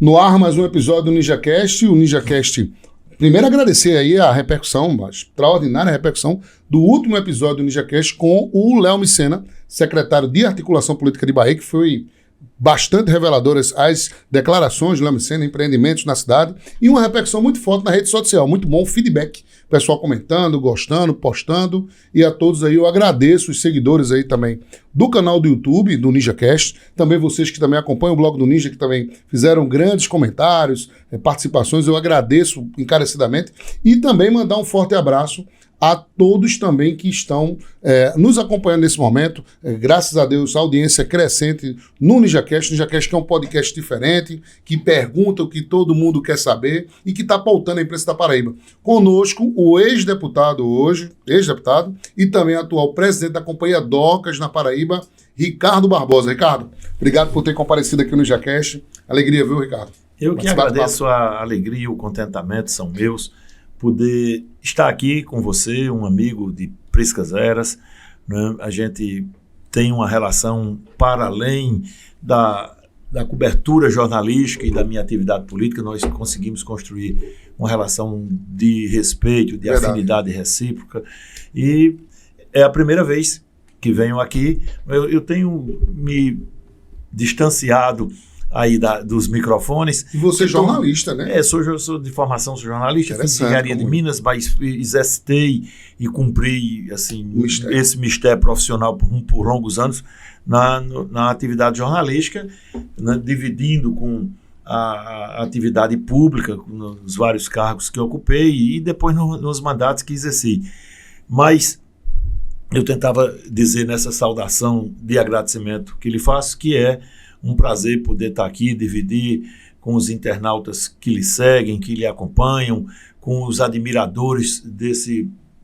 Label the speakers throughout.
Speaker 1: No ar, mais um episódio do NinjaCast. O NinjaCast, primeiro agradecer aí a repercussão, a extraordinária repercussão do último episódio do NinjaCast com o Léo Micena, secretário de Articulação Política de Bahia, que foi bastante reveladoras as declarações de Léo Micena, empreendimentos na cidade, e uma repercussão muito forte na rede social. Muito bom o feedback, o pessoal comentando, gostando, postando, e a todos aí eu agradeço os seguidores aí também do canal do YouTube, do NinjaCast, também vocês que também acompanham o blog do Ninja, que também fizeram grandes comentários, participações, eu agradeço encarecidamente, e também mandar um forte abraço a todos também que estão nos acompanhando nesse momento. Graças a Deus, a audiência crescente no NinjaCast. NinjaCast que é um podcast diferente, que pergunta o que todo mundo quer saber e que está pautando a imprensa da Paraíba. Conosco, o ex-deputado hoje, e também atual presidente da Companhia Docas na Paraíba, Ricardo Barbosa. Ricardo, obrigado por ter comparecido aqui no NinjaCast. Alegria, viu, Ricardo?
Speaker 2: Eu que agradeço, a alegria e o contentamento são meus. Poder estar aqui com você, um amigo de Priscas Eras, né? A gente tem uma relação para além da cobertura jornalística e da minha atividade política. Nós conseguimos construir uma relação de respeito, de afinidade recíproca, e é a primeira vez que venho aqui. Eu tenho me distanciado aí dos microfones.
Speaker 1: E você é jornalista, né?
Speaker 2: Sou de formação, sou jornalista, fiz engenharia de Minas, mas exercitei e cumpri assim, esse mistério profissional por longos anos na atividade jornalística, né, dividindo com a atividade pública, nos vários cargos que eu ocupei e depois nos mandatos que exerci. Mas eu tentava dizer nessa saudação de agradecimento que lhe faço, que é um prazer poder estar aqui, dividir com os internautas que lhe seguem, que lhe acompanham, com os admiradores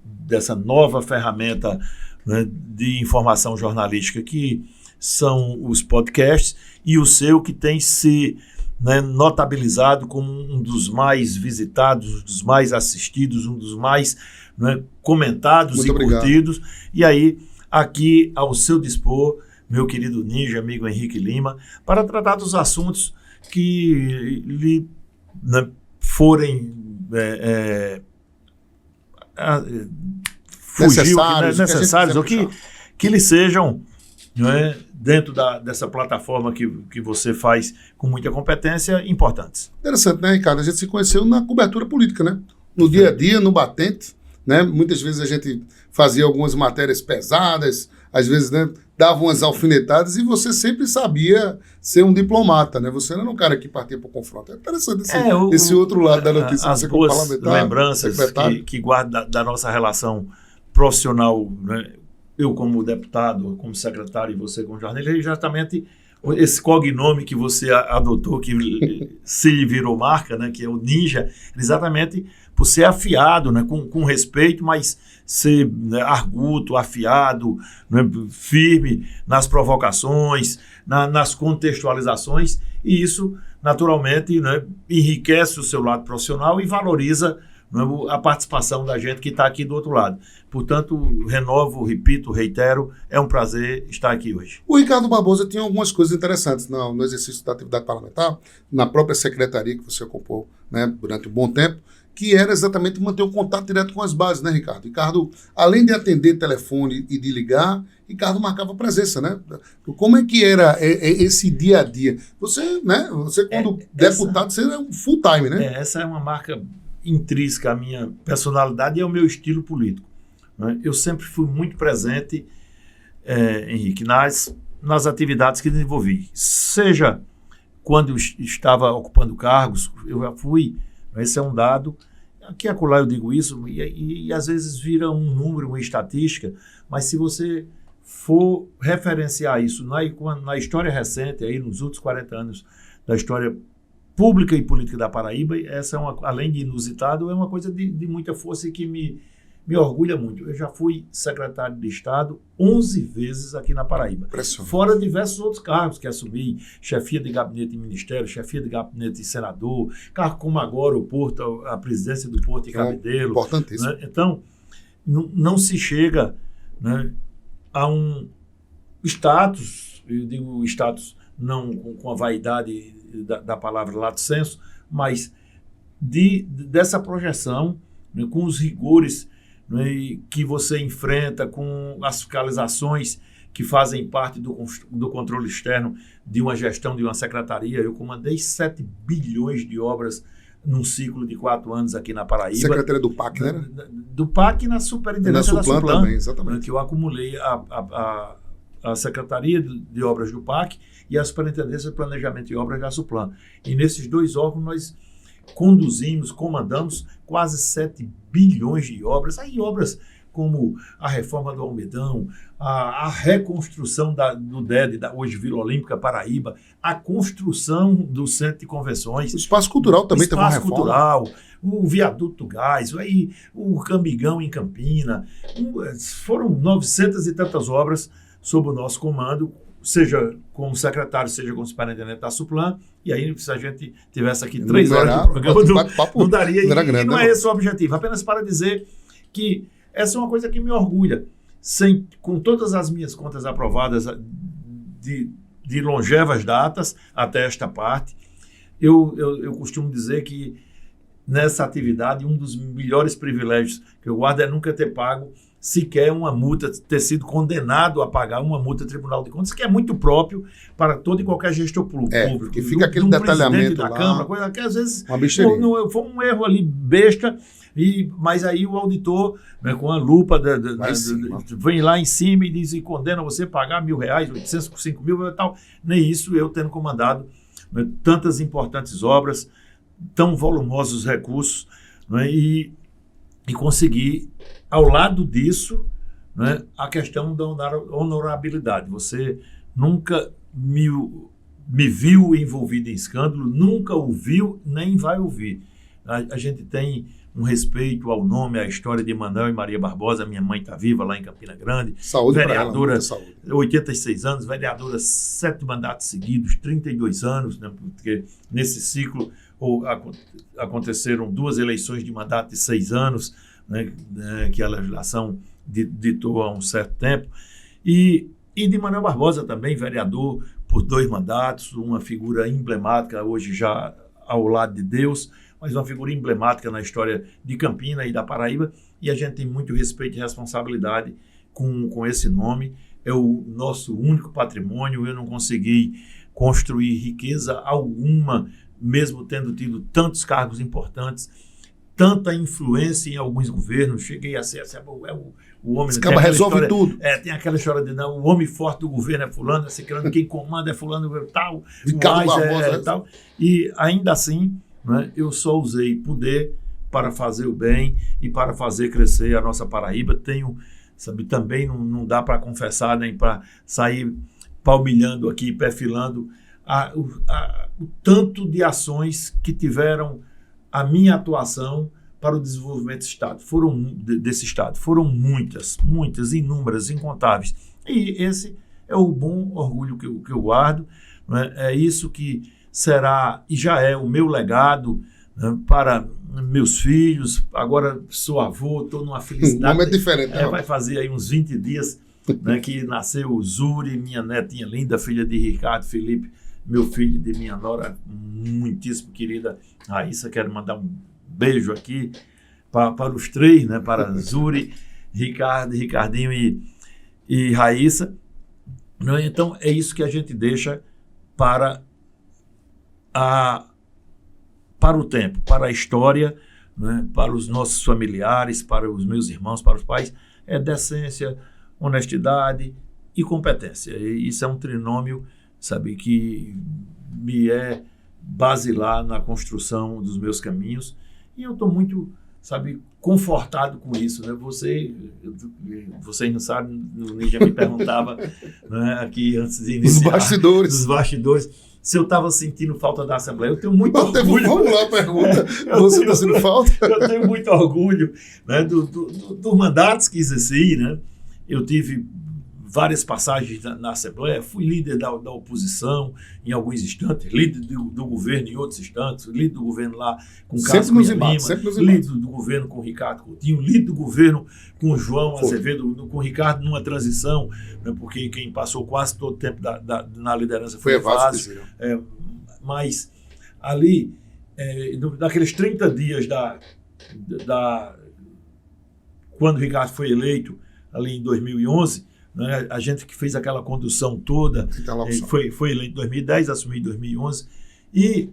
Speaker 2: dessa nova ferramenta, né, de informação jornalística que são os podcasts, e o seu que tem se, né, notabilizado como um dos mais visitados, um dos mais assistidos, um dos mais, né, comentados. Muito obrigado. Curtidos. E aí, aqui ao seu dispor, meu querido Ninja, amigo Henrique Lima, para tratar dos assuntos que lhe, né, forem necessários, ou que lhe sejam, né, dentro dessa plataforma que você faz com muita competência, importantes.
Speaker 1: Interessante, né, Ricardo? A gente se conheceu na cobertura política, né? No dia a dia, no batente, né? Muitas vezes a gente fazia algumas matérias pesadas, às vezes, né, dava umas alfinetadas, e você sempre sabia ser um diplomata, né? Você não era um cara que partia para o confronto. É interessante esse outro lado da notícia.
Speaker 2: As boas lembranças que guardo da nossa relação profissional, né? Eu como deputado, como secretário, e você como jornalista, é exatamente esse cognome que você adotou, que se virou marca, né, que é o Ninja, exatamente por ser afiado, né, com respeito, mas ser, né, arguto, afiado, né, firme nas provocações, nas contextualizações, e isso, naturalmente, né, enriquece o seu lado profissional e valoriza, né, a participação da gente que está aqui do outro lado. Portanto, renovo, repito, reitero, é um prazer estar aqui hoje.
Speaker 1: O Ricardo Barbosa tinha algumas coisas interessantes no exercício da atividade parlamentar, na própria secretaria que você ocupou, né, durante um bom tempo, que era exatamente manter um contato direto com as bases, né, Ricardo? Ricardo, além de atender telefone e de ligar, Ricardo marcava presença, né? Como é que era esse dia a dia? Você, né, quando deputado, você era um full time, né?
Speaker 2: Essa é uma marca intrínseca à minha personalidade e ao meu estilo político, né? Eu sempre fui muito presente, Henrique, nas atividades que desenvolvi. Seja quando eu estava ocupando cargos, eu já fui. Esse é um dado, aqui e acolá eu digo isso, e às vezes vira um número, uma estatística, mas se você for referenciar isso na história recente, aí, nos últimos 40 anos da história pública e política da Paraíba, essa além de inusitado, é uma coisa de muita força e que me orgulha muito. Eu já fui secretário de Estado 11 vezes aqui na Paraíba. Fora diversos outros cargos que assumi, chefia de gabinete de ministério, chefia de gabinete de senador, cargo como agora o Porto, a presidência do Porto e Cabedelo.
Speaker 1: Importantíssimo.
Speaker 2: Né? Então, não se chega, né, a um status, eu digo status não com a vaidade da palavra lato sensu, mas dessa projeção, né, com os rigores, né, que você enfrenta, com as fiscalizações que fazem parte do controle externo de uma gestão, de uma secretaria. Eu comandei 7 bilhões de obras num ciclo de 4 anos aqui na Paraíba.
Speaker 1: Secretaria do PAC, né?
Speaker 2: Do PAC e na superintendência da Suplan
Speaker 1: também, exatamente.
Speaker 2: Que eu acumulei a Secretaria de Obras do PAC e a Superintendência de Planejamento e Obras da Suplan. E nesses 2 órgãos nós comandamos quase 7 bilhões de obras. Aí obras como a reforma do Almedão, a reconstrução do DED, hoje Vila Olímpica Paraíba, a construção do Centro de Convenções.
Speaker 1: O Espaço Cultural também teve uma reforma.
Speaker 2: O Espaço Cultural, o Viaduto Gás, aí, o Cambigão em Campina. Foram 900 e tantas obras sob o nosso comando, seja como secretário, seja como superintendente da Suplan. E aí, se a gente tivesse aqui 3 horas de programa, não daria. E não é esse o objetivo. Apenas para dizer que essa é uma coisa que me orgulha. Com todas as minhas contas aprovadas de longevas datas até esta parte, eu costumo dizer que nessa atividade um dos melhores privilégios que eu guardo é nunca ter pago sequer uma multa, ter sido condenado a pagar uma multa do Tribunal de Contas, que é muito próprio para todo e qualquer gestor público.
Speaker 1: Que fica aquele detalhamento
Speaker 2: da
Speaker 1: lá,
Speaker 2: Câmara, coisa que às vezes
Speaker 1: foi
Speaker 2: um erro ali besta. Mas aí o auditor, né, com a lupa, vem lá em cima e diz e condena você a pagar R$1.000, 800 por 5 mil e tal. Nem isso eu tendo comandado, né, tantas importantes obras, tão volumosos recursos, né, e conseguir, ao lado disso, né, a questão da honorabilidade. Você nunca me viu envolvido em escândalo, nunca ouviu, nem vai ouvir. A gente tem um respeito ao nome, à história de Manuel e Maria Barbosa. Minha mãe está viva lá em Campina Grande.
Speaker 1: Saúde
Speaker 2: vereadora,
Speaker 1: para ela, saúde.
Speaker 2: 86 anos, vereadora 7 mandatos seguidos, 32 anos, né, porque nesse ciclo aconteceram 2 eleições de mandato de 6 anos, né, que a legislação ditou há um certo tempo. E de Manuel Barbosa também, vereador por 2 mandatos, uma figura emblemática, hoje já ao lado de Deus, mas uma figura emblemática na história de Campina e da Paraíba, e a gente tem muito respeito e responsabilidade com esse nome. É o nosso único patrimônio. Eu não consegui construir riqueza alguma, mesmo tendo tido tantos cargos importantes, tanta influência em alguns governos. Cheguei a ser o homem...
Speaker 1: Esse cara resolve tudo.
Speaker 2: Tem aquela história de o homem forte do governo é fulano, quem comanda é fulano, tal,
Speaker 1: Ricardo Barbosa,
Speaker 2: tal. E ainda assim, né, eu só usei poder para fazer o bem e para fazer crescer a nossa Paraíba. Também não dá para confessar, nem para sair palmilhando aqui, perfilando o tanto de ações que tiveram a minha atuação para o desenvolvimento desse Estado. Foram muitas, inúmeras, incontáveis. E esse é o bom orgulho que eu guardo, né? É isso que será e já é o meu legado, né, para meus filhos. Agora sou avô, estou numa felicidade.
Speaker 1: O nome é diferente.
Speaker 2: Vai fazer aí uns 20 dias, né, que nasceu o Zuri, minha netinha linda, filha de Ricardo Felipe, meu filho de minha nora, muitíssimo querida Raíssa. Quero mandar um beijo aqui para os 3, né, para Zuri, Ricardo, Ricardinho e Raíssa. Então, é isso que a gente deixa para o tempo, para a história, né, para os nossos familiares, para os meus irmãos, para os pais. É decência, honestidade e competência. E isso é um trinômio, sabe, que me é basilar na construção dos meus caminhos. E eu estou muito, sabe, confortado com isso, né? Vocês não sabem, o Nígia me perguntava, né, aqui antes de iniciar, dos bastidores, se eu estava sentindo falta da Assembleia. Eu tenho muito orgulho.
Speaker 1: Vamos lá, pergunta. Você está sentindo falta?
Speaker 2: Eu tenho muito orgulho, né, dos mandatos que exerci, né? Eu tive várias passagens na Assembleia, fui líder da oposição em alguns instantes, líder do governo em outros instantes, líder do governo lá com Carlos Cunha Lima, líder do governo com Ricardo Coutinho, líder do governo com João Azevedo, com Ricardo numa transição, né, porque quem passou quase todo o tempo na liderança foi Evásio. Mas ali, naqueles 30 dias quando o Ricardo foi eleito, ali em 2011, né, a gente que fez aquela condução toda, foi eleito em 2010, assumi em 2011, e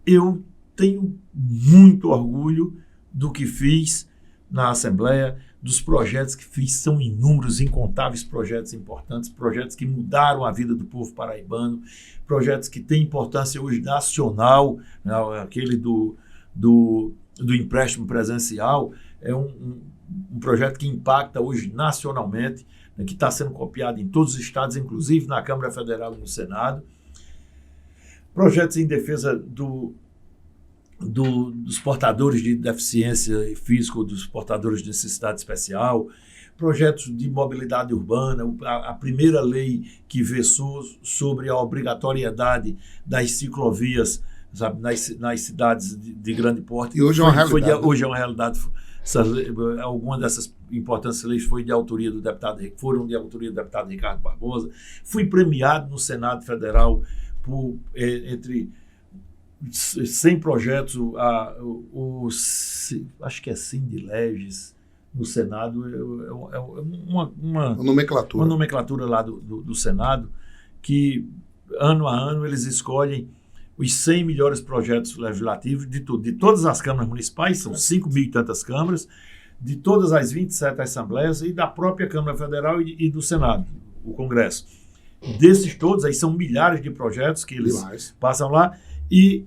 Speaker 2: eu tenho muito orgulho do que fiz na Assembleia, dos projetos que fiz, são inúmeros, incontáveis projetos importantes, projetos que mudaram a vida do povo paraibano, projetos que têm importância hoje nacional, né, aquele do empréstimo presencial, é um projeto que impacta hoje nacionalmente, né, que está sendo copiado em todos os estados, inclusive na Câmara Federal e no Senado. Projetos em defesa dos portadores de deficiência física ou dos portadores de necessidade especial, projetos de mobilidade urbana, a primeira lei que versou sobre a obrigatoriedade das ciclovias, sabe, nas cidades de grande porte.
Speaker 1: E hoje é uma realidade.
Speaker 2: Hoje é uma realidade. Algumas dessas importantes leis foram de autoria do deputado Ricardo Barbosa. Fui premiado no Senado Federal por entre 100 projetos, acho que é Sindileges, no Senado, uma nomenclatura lá do Senado, que ano a ano eles escolhem os 100 melhores projetos legislativos de todas as câmaras municipais, são 5 mil e tantas câmaras, de todas as 27 assembleias e da própria Câmara Federal e do Senado, o Congresso. Desses todos, aí são milhares de projetos que eles passam lá, e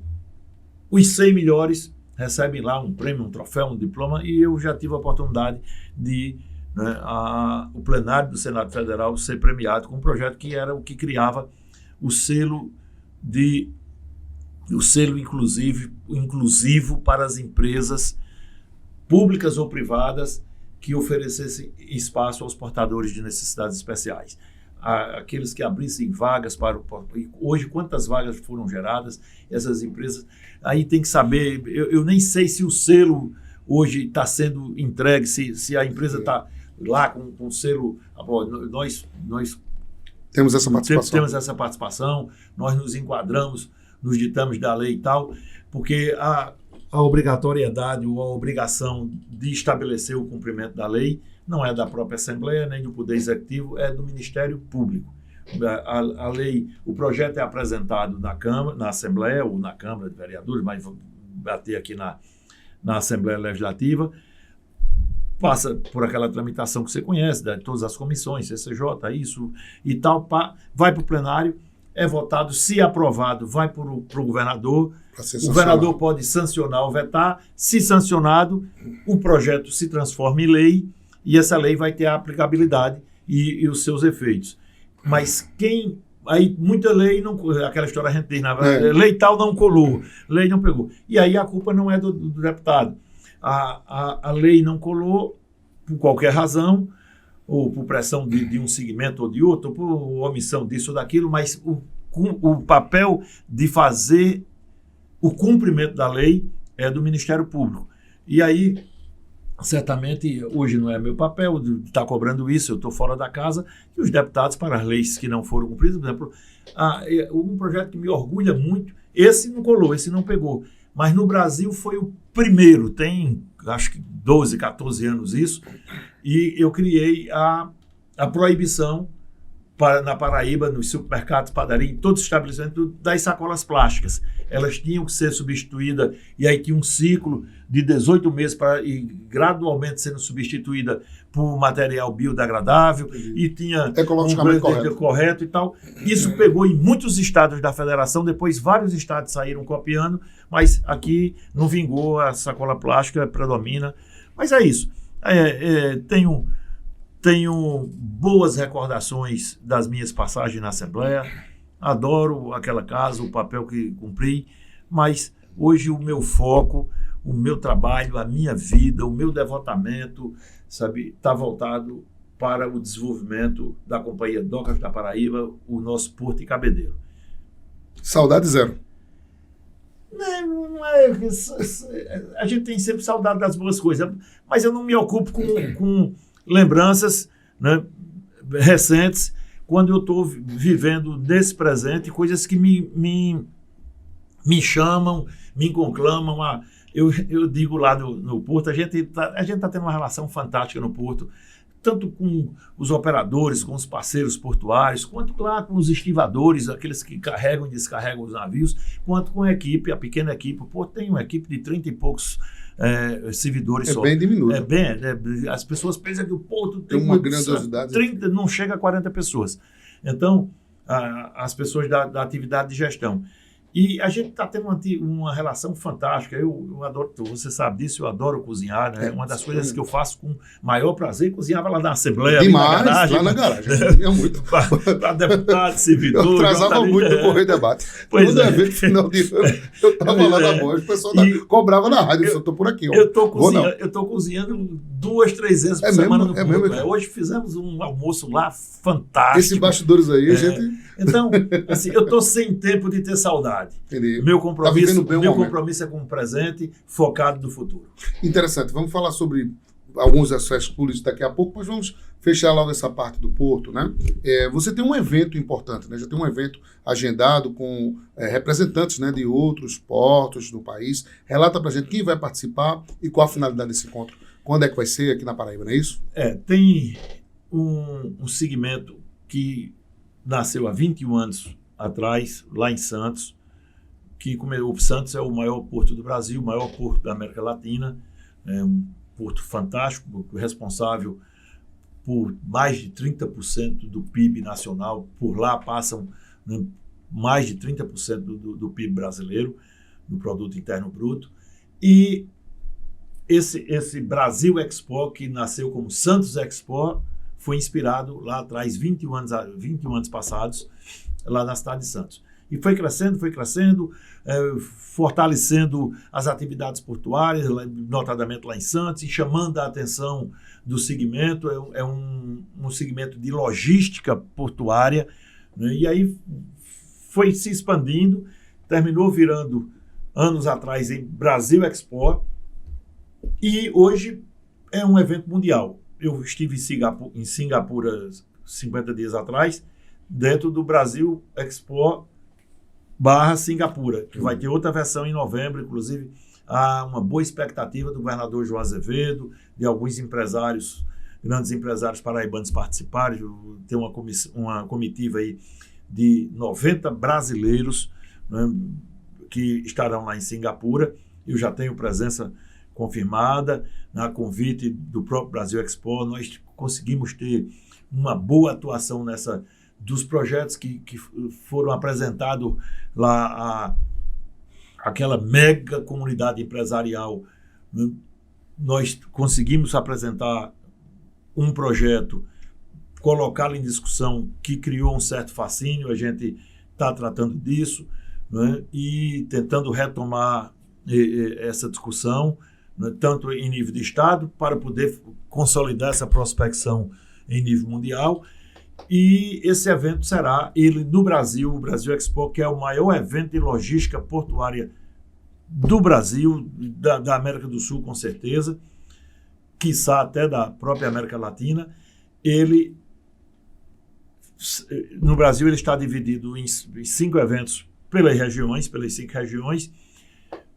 Speaker 2: os 100 melhores recebem lá um prêmio, um troféu, um diploma, e eu já tive a oportunidade de o plenário do Senado Federal ser premiado com um projeto que era o que criava o selo inclusivo para as empresas públicas ou privadas que oferecessem espaço aos portadores de necessidades especiais. Aqueles que abrissem vagas hoje, quantas vagas foram geradas, essas empresas, aí tem que saber, eu nem sei se o selo hoje está sendo entregue, se a empresa está lá com o selo, nós
Speaker 1: temos essa participação.
Speaker 2: Temos essa participação, nós nos enquadramos nos ditames da lei e tal, porque a obrigatoriedade ou a obrigação de estabelecer o cumprimento da lei não é da própria Assembleia, nem do Poder Executivo, é do Ministério Público. A lei, o projeto é apresentado na Assembleia ou na Câmara de Vereadores, mas vou bater aqui na Assembleia Legislativa, passa por aquela tramitação que você conhece, de todas as comissões, CCJ, isso e tal, vai para o plenário, é votado, se aprovado, vai para o governador, o governador pode sancionar ou vetar, se sancionado, o projeto se transforma em lei, e essa lei vai ter a aplicabilidade e os seus efeitos. Mas aí muita lei, não, aquela história a gente diz, lei tal não colou, lei não pegou. E aí a culpa não é do deputado. A lei não colou por qualquer razão, ou por pressão de um segmento ou de outro, ou por omissão disso ou daquilo, mas o papel de fazer o cumprimento da lei é do Ministério Público. E aí, certamente, hoje não é meu papel de estar cobrando isso, eu estou fora da casa, e os deputados, para as leis que não foram cumpridas, por exemplo, um projeto que me orgulha muito, esse não colou, esse não pegou, mas no Brasil foi o primeiro, tem acho que 12, 14 anos isso, e eu criei a proibição na Paraíba, nos supermercados, padaria, em todos os estabelecimentos, das sacolas plásticas. Elas tinham que ser substituídas, e aí tinha um ciclo de 18 meses para ir gradualmente sendo substituída por material biodegradável, e tinha
Speaker 1: ecologicamente
Speaker 2: correto e tal. Isso pegou em muitos estados da federação, depois vários estados saíram copiando, mas aqui não vingou, a sacola plástica predomina. Mas é isso. Tenho boas recordações das minhas passagens na Assembleia, adoro aquela casa, o papel que cumpri, mas hoje o meu foco, o meu trabalho, a minha vida, o meu devotamento, sabe, está voltado para o desenvolvimento da Companhia Docas da Paraíba, o nosso Porto e Cabedelo.
Speaker 1: Saudade zero.
Speaker 2: Não é, a gente tem sempre saudade das boas coisas, mas eu não me ocupo com lembranças, né, recentes, quando eu estou vivendo nesse presente, coisas que me chamam, me conclamam. Eu digo lá no Porto, a gente tá tendo uma relação fantástica no Porto, tanto com os operadores, com os parceiros portuários, quanto, claro, com os estivadores, aqueles que carregam e descarregam os navios, quanto com a equipe, a pequena equipe. O Porto tem uma equipe de 30 e poucos servidores só.
Speaker 1: É bem diminuto.
Speaker 2: As pessoas pensam que o Porto tem
Speaker 1: uma grandiosidade.
Speaker 2: 30, não chega a 40 pessoas. Então, as pessoas da atividade de gestão. E a gente está tendo uma relação fantástica. Eu adoro, você sabe disso, eu adoro cozinhar, né? Uma das coisas que eu faço com maior prazer, cozinhava lá na Assembleia.
Speaker 1: Demais, lá na garagem. É muito.
Speaker 2: Para deputado, servidor.
Speaker 1: Eu atrasava muito no Correio Debate. Todo evento final de ano, eu estava lá na voz, o pessoal cobrava na rádio, eu estou por aqui. Ó.
Speaker 2: Eu estou cozinhando 2, 3 vezes por semana no Porto. Hoje fizemos um almoço lá fantástico.
Speaker 1: Esses bastidores aí, a gente...
Speaker 2: Então, assim, eu estou sem tempo de ter saudade.
Speaker 1: Entendi.
Speaker 2: Meu compromisso é com o presente, focado no futuro.
Speaker 1: Interessante. Vamos falar sobre alguns aspectos políticos daqui a pouco, mas vamos fechar logo essa parte do Porto, né? Você tem um evento importante, né? Já tem um evento agendado com representantes, né, de outros portos do país. Relata pra gente quem vai participar e qual a finalidade desse encontro. Quando é que vai ser aqui na Paraíba, não é isso?
Speaker 2: Tem um segmento que nasceu há 21 anos atrás, lá em Santos, o Santos é o maior porto do Brasil, o maior porto da América Latina, é um porto fantástico, responsável por mais de 30% do PIB nacional. Por lá passam, né, mais de 30% do PIB brasileiro, do Produto Interno Bruto. E esse Brasil Expo, que nasceu como Santos Expo, foi inspirado lá atrás, 21 anos passados, lá na cidade de Santos. E foi crescendo, fortalecendo as atividades portuárias, notadamente lá em Santos, e chamando a atenção do segmento. É um segmento de logística portuária, né? E aí foi se expandindo, terminou virando, anos atrás, em Brasil Expo, e hoje é um evento mundial. Eu estive em Singapura 50 dias atrás, dentro do Brasil Expo /Singapura, que vai ter outra versão em novembro. Inclusive, há uma boa expectativa do governador João Azevedo, de alguns empresários, grandes empresários paraibanos participarem. Tem uma comitiva aí de 90 brasileiros, né, que estarão lá em Singapura. Eu já tenho presença confirmada, na convite do próprio Brasil Expo. Nós conseguimos ter uma boa atuação dos projetos que foram apresentados lá, aquela mega comunidade empresarial. Nós conseguimos apresentar um projeto, colocá-lo em discussão, que criou um certo fascínio. A gente está tratando disso, né, e tentando retomar essa discussão, né, tanto em nível de Estado, para poder consolidar essa prospecção em nível mundial. E esse evento será no Brasil, o Brasil Expo, que é o maior evento de logística portuária do Brasil, da América do Sul, com certeza, quiçá até da própria América Latina. No Brasil, ele está dividido em 5 eventos pelas 5 regiões.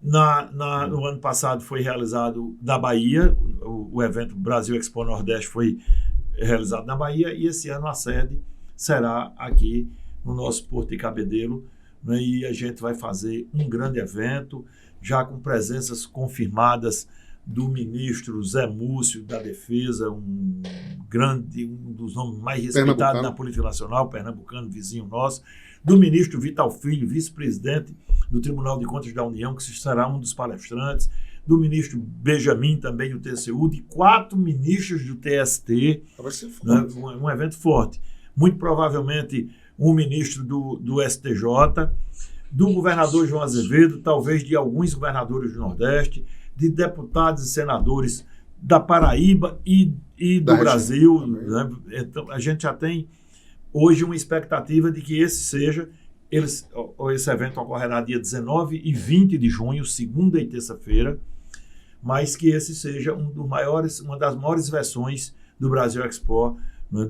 Speaker 2: No ano passado foi realizado na Bahia, o evento Brasil Expo Nordeste foi realizado na Bahia, e esse ano a sede será aqui no nosso Porto e Cabedelo, né? E a gente vai fazer um grande evento, já com presenças confirmadas do ministro Zé Múcio da Defesa, um dos nomes mais respeitados na política nacional, pernambucano, vizinho nosso, do ministro Vital Filho, vice-presidente do Tribunal de Contas da União, que será um dos palestrantes, do ministro Benjamin, também do TCU, de 4 ministros do TST.
Speaker 1: Vai ser forte.
Speaker 2: Né? Um evento forte. Muito provavelmente um ministro do STJ, do governador João Azevedo, talvez de alguns governadores do Nordeste, de deputados e senadores da Paraíba e do Brasil. Né? Então, a gente já tem hoje uma expectativa de que esse evento ocorrerá dia 19 e 20 de junho, segunda e terça-feira, mas que esse seja uma das maiores versões do Brasil Expo, né,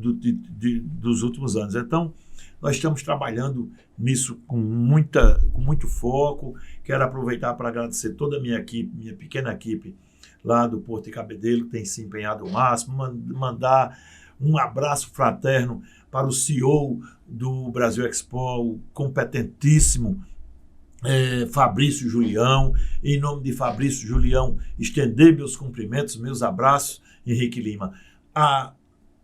Speaker 2: dos últimos anos. Então, nós estamos trabalhando nisso com muito foco. Quero aproveitar para agradecer toda a minha equipe, minha pequena equipe lá do Porto de Cabedelo, que tem se empenhado ao máximo, mandar um abraço fraterno para o CEO do Brasil Expo, o competentíssimo Fabrício Julião. Em nome de Fabrício Julião, estender meus cumprimentos, meus abraços, Henrique Lima, a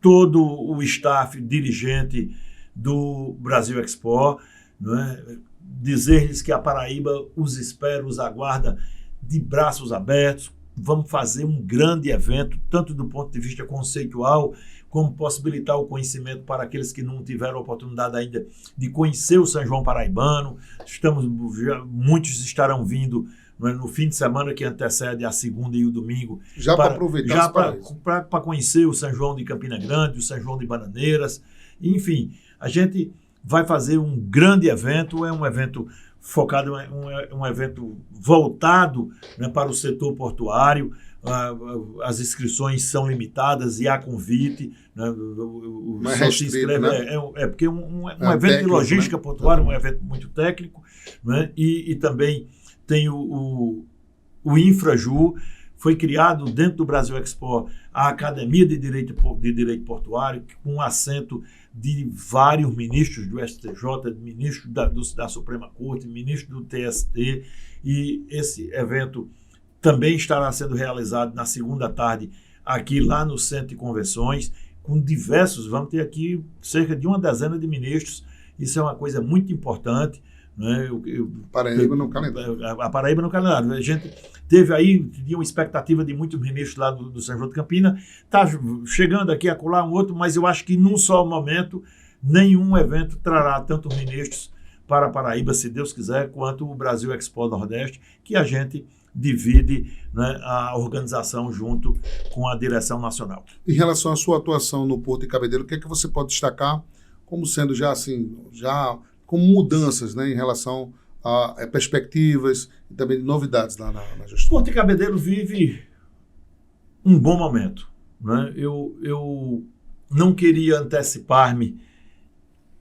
Speaker 2: todo o staff dirigente do Brasil Expo, né? Dizer-lhes que a Paraíba os espera, os aguarda de braços abertos. Vamos fazer um grande evento, tanto do ponto de vista conceitual, como possibilitar o conhecimento para aqueles que não tiveram a oportunidade ainda de conhecer o São João paraibano. Muitos estarão vindo, né, no fim de semana que antecede a segunda e o domingo.
Speaker 1: Já para aproveitar
Speaker 2: para conhecer o São João de Campina Grande, o São João de Bananeiras. Enfim, a gente vai fazer um grande evento, é um evento focado, um evento voltado, né, para o setor portuário. As inscrições são limitadas e há convite, né,
Speaker 1: só se inscreve, né?
Speaker 2: Porque um evento técnico, de logística, né, portuária, um evento muito técnico, né, e também tem o Infraju. Foi criado dentro do Brasil Expo a Academia de Direito Portuário, com assento de vários ministros do STJ, ministros da Suprema Corte, ministros do TST, e esse evento também estará sendo realizado na segunda tarde aqui lá no Centro de Convenções, com vamos ter aqui cerca de uma dezena de ministros. Isso é uma coisa muito importante, né?
Speaker 1: Paraíba no calendário.
Speaker 2: A Paraíba no calendário. A gente teve aí, tinha uma expectativa de muitos ministros lá do São João de Campina. Está chegando aqui a colar um outro, mas eu acho que num só momento nenhum evento trará tantos ministros para a Paraíba, se Deus quiser, quanto o Brasil Expo Nordeste, que a gente divide, né, a organização junto com a direção nacional.
Speaker 1: Em relação à sua atuação no Porto de Cabedelo, o que é que você pode destacar como sendo já como mudanças, né, em relação a perspectivas e também novidades lá na gestão?
Speaker 2: O Porto de Cabedelo vive um bom momento, né? Eu não queria antecipar-me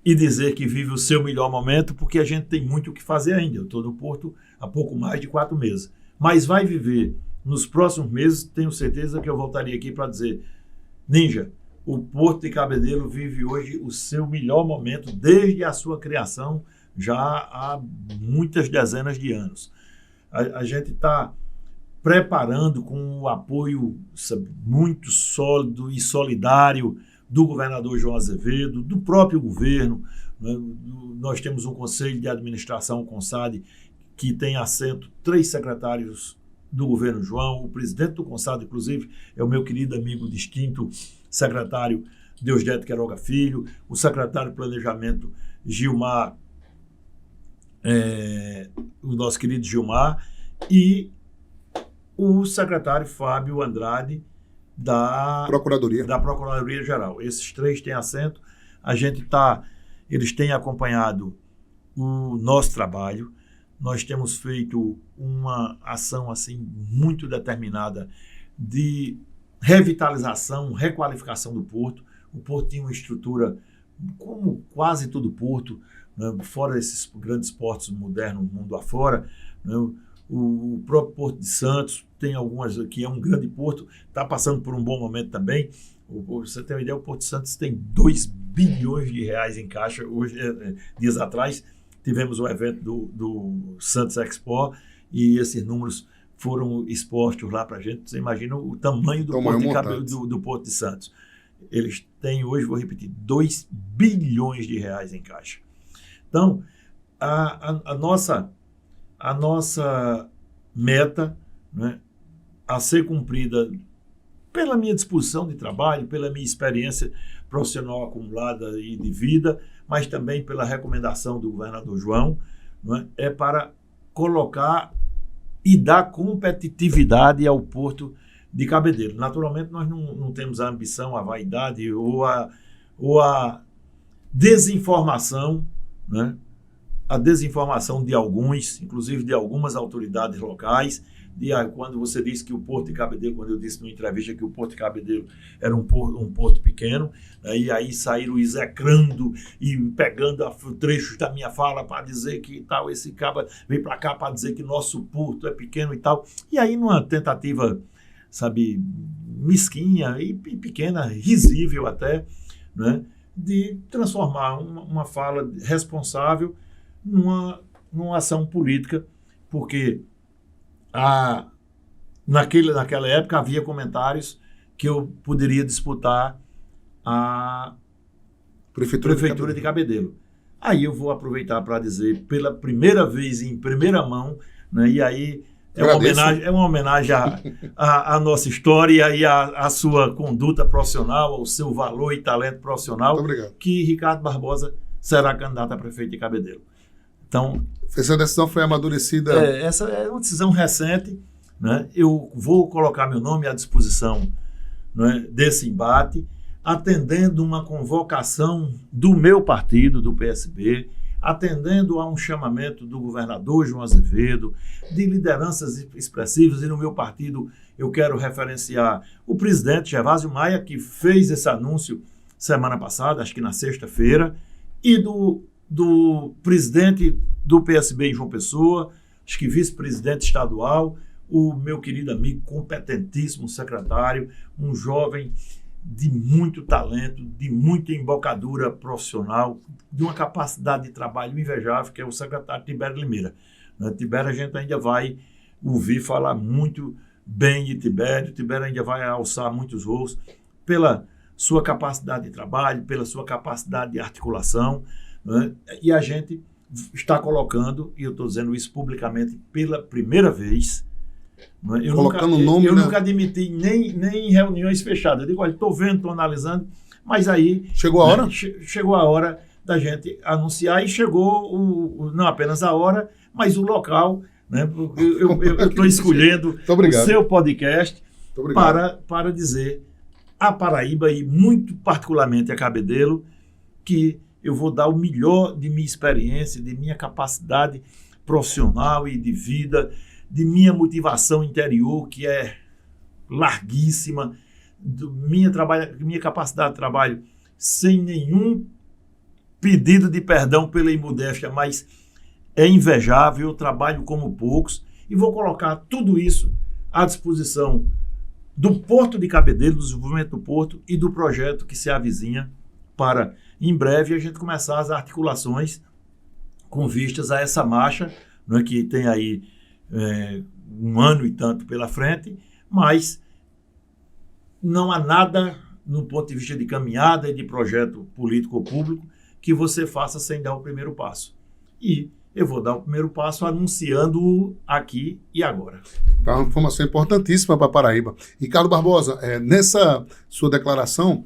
Speaker 2: e dizer que vive o seu melhor momento, porque a gente tem muito o que fazer ainda. Eu estou no Porto há pouco mais de 4 meses. Mas vai viver nos próximos meses, tenho certeza que eu voltaria aqui para dizer: Ninja, o Porto de Cabedelo vive hoje o seu melhor momento desde a sua criação, já há muitas dezenas de anos. A gente está preparando, com o apoio, sabe, muito sólido e solidário do governador João Azevedo, do próprio governo, né? Nós temos um conselho de administração, o CONSAD, que tem assento 3 secretários do governo João. O presidente do CONSAD, inclusive, é o meu querido amigo distinto, secretário Deusdedito Queiroga Filho, o secretário de Planejamento Gilmar, o nosso querido Gilmar, e o secretário Fábio Andrade da Procuradoria Geral. Esses 3 têm assento. Eles têm acompanhado o nosso trabalho. Nós temos feito uma ação assim muito determinada de revitalização, requalificação do porto. O porto tinha uma estrutura, como quase todo porto, né, fora esses grandes portos modernos, mundo afora, né, o próprio Porto de Santos tem algumas, que é um grande porto, está passando por um bom momento também. Você tem uma ideia, o Porto de Santos tem 2 bilhões de reais em caixa. Hoje, dias atrás, tivemos o evento do Santos Expo e esses números foram expostos lá para a gente. Você imagina o tamanho do Porto de Santos. Eles têm hoje, vou repetir, 2 bilhões de reais em caixa. Então, a nossa meta, né, a ser cumprida pela minha disposição de trabalho, pela minha experiência profissional acumulada e de vida, mas também pela recomendação do governador João, né, é para colocar e dar competitividade ao Porto de Cabedelo. Naturalmente, nós não temos a ambição, a vaidade ou a desinformação, né? A desinformação de alguns, inclusive de algumas autoridades locais, quando você disse que o Porto de Cabedelo, quando eu disse numa entrevista que o Porto de Cabedelo era um porto pequeno, e aí saíram execrando e pegando trechos da minha fala para dizer que tal, esse caba veio para cá para dizer que nosso porto é pequeno e tal. E aí, numa tentativa, sabe, mesquinha e pequena, risível até, né, de transformar uma fala responsável numa ação política, porque naquela época havia comentários que eu poderia disputar a Prefeitura de Cabedelo. Aí eu vou aproveitar para dizer, pela primeira vez em primeira mão, né, e aí é uma homenagem à nossa história e à sua conduta profissional, ao seu valor e talento profissional, que Ricardo Barbosa será candidato a prefeito de Cabedelo. Então,
Speaker 1: essa decisão foi amadurecida?
Speaker 2: Essa é uma decisão recente, né? Eu vou colocar meu nome à disposição, né, desse embate, atendendo uma convocação do meu partido, do PSB, atendendo a um chamamento do governador João Azevedo, de lideranças expressivas, e no meu partido eu quero referenciar o presidente Gervásio Maia, que fez esse anúncio semana passada, acho que na sexta-feira, e do presidente do PSB em João Pessoa, acho que vice-presidente estadual, o meu querido amigo, competentíssimo secretário, um jovem de muito talento, de muita embocadura profissional, de uma capacidade de trabalho invejável, que é o secretário Tibério Limeira. Tibério, a gente ainda vai ouvir falar muito bem de Tibério ainda vai alçar muitos voos pela sua capacidade de trabalho, pela sua capacidade de articulação, né? E a gente está colocando, e eu estou dizendo isso publicamente pela primeira vez, né? Eu nunca admiti nem em reuniões fechadas. Eu digo, olha, estou vendo, estou analisando, mas aí...
Speaker 1: Chegou a hora?
Speaker 2: Né, chegou a hora da gente anunciar, e chegou não apenas a hora, mas o local, né? Eu estou escolhendo o seu podcast para dizer a Paraíba, e muito particularmente a Cabedelo, que eu vou dar o melhor de minha experiência, de minha capacidade profissional e de vida, de minha motivação interior, que é larguíssima, minha capacidade de trabalho sem nenhum pedido de perdão pela imodéstia, mas é invejável, eu trabalho como poucos, e vou colocar tudo isso à disposição do Porto de Cabedelo, do desenvolvimento do Porto e do projeto que se avizinha, para, em breve, a gente começar as articulações com vistas a essa marcha, né, que tem aí 1 ano e tanto pela frente, mas não há nada, no ponto de vista de caminhada e de projeto político ou público, que você faça sem dar o primeiro passo. E eu vou dar o primeiro passo anunciando-o aqui e agora.
Speaker 1: É uma informação importantíssima para Paraíba. Ricardo Barbosa, nessa sua declaração,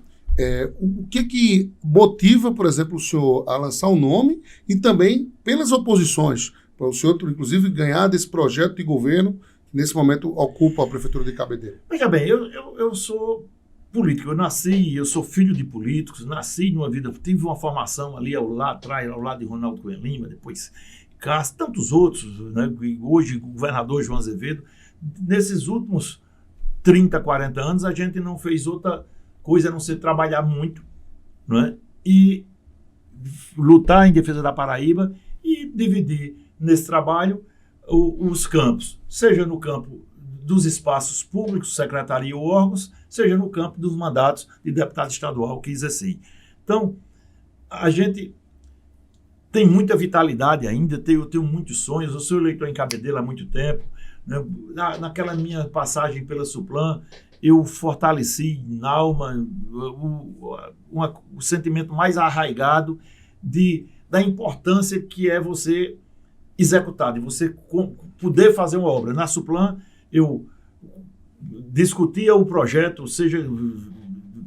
Speaker 1: o que motiva, por exemplo, o senhor a lançar o nome, e também pelas oposições, para o senhor, inclusive, ganhar desse projeto de governo que nesse momento ocupa a Prefeitura de Cabedelo?
Speaker 2: Veja bem, eu sou político, eu sou filho de políticos, nasci numa vida, tive uma formação ali ao lado de Ronaldo Cunha Lima, depois Cássio, tantos outros, né? Hoje o governador João Azevedo. Nesses últimos 30, 40 anos, a gente não fez outra coisa a não ser trabalhar muito, né? E lutar em defesa da Paraíba e dividir nesse trabalho os campos, seja no campo dos espaços públicos, secretaria ou órgãos, seja no campo dos mandatos de deputado estadual que exerci. Então, a gente tem muita vitalidade ainda, eu tenho muitos sonhos, eu sou eleitor em Cabedelo há muito tempo, né? Naquela minha passagem pela Suplan, eu fortaleci na alma o sentimento mais arraigado da importância que é você executar, de você poder fazer uma obra. Na Suplan, eu discutia o projeto, seja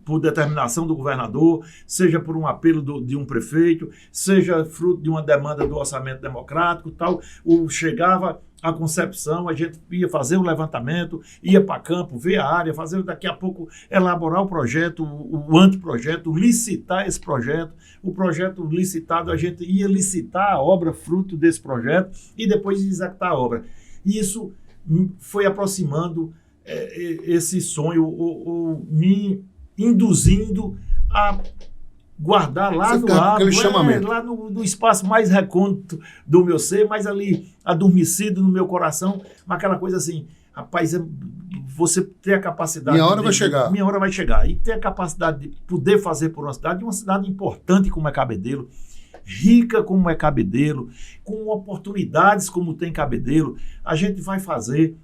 Speaker 2: por determinação do governador, seja por um apelo de um prefeito, seja fruto de uma demanda do orçamento democrático, tal, chegava a concepção, a gente ia fazer o levantamento, ia para campo, ver a área, fazer daqui a pouco elaborar o projeto, o anteprojeto, licitar esse projeto. O projeto licitado, a gente ia licitar a obra fruto desse projeto e depois executar a obra. E isso foi aproximando esse sonho, me induzindo a guardar lá no lado, lá no espaço mais recôndito do meu ser, mais ali adormecido no meu coração, aquela coisa assim, rapaz, você ter a capacidade...
Speaker 1: Minha hora vai chegar.
Speaker 2: Minha hora vai chegar. E ter a capacidade de poder fazer por uma cidade importante como é Cabedelo, rica como é Cabedelo, com oportunidades como tem Cabedelo, a gente vai fazer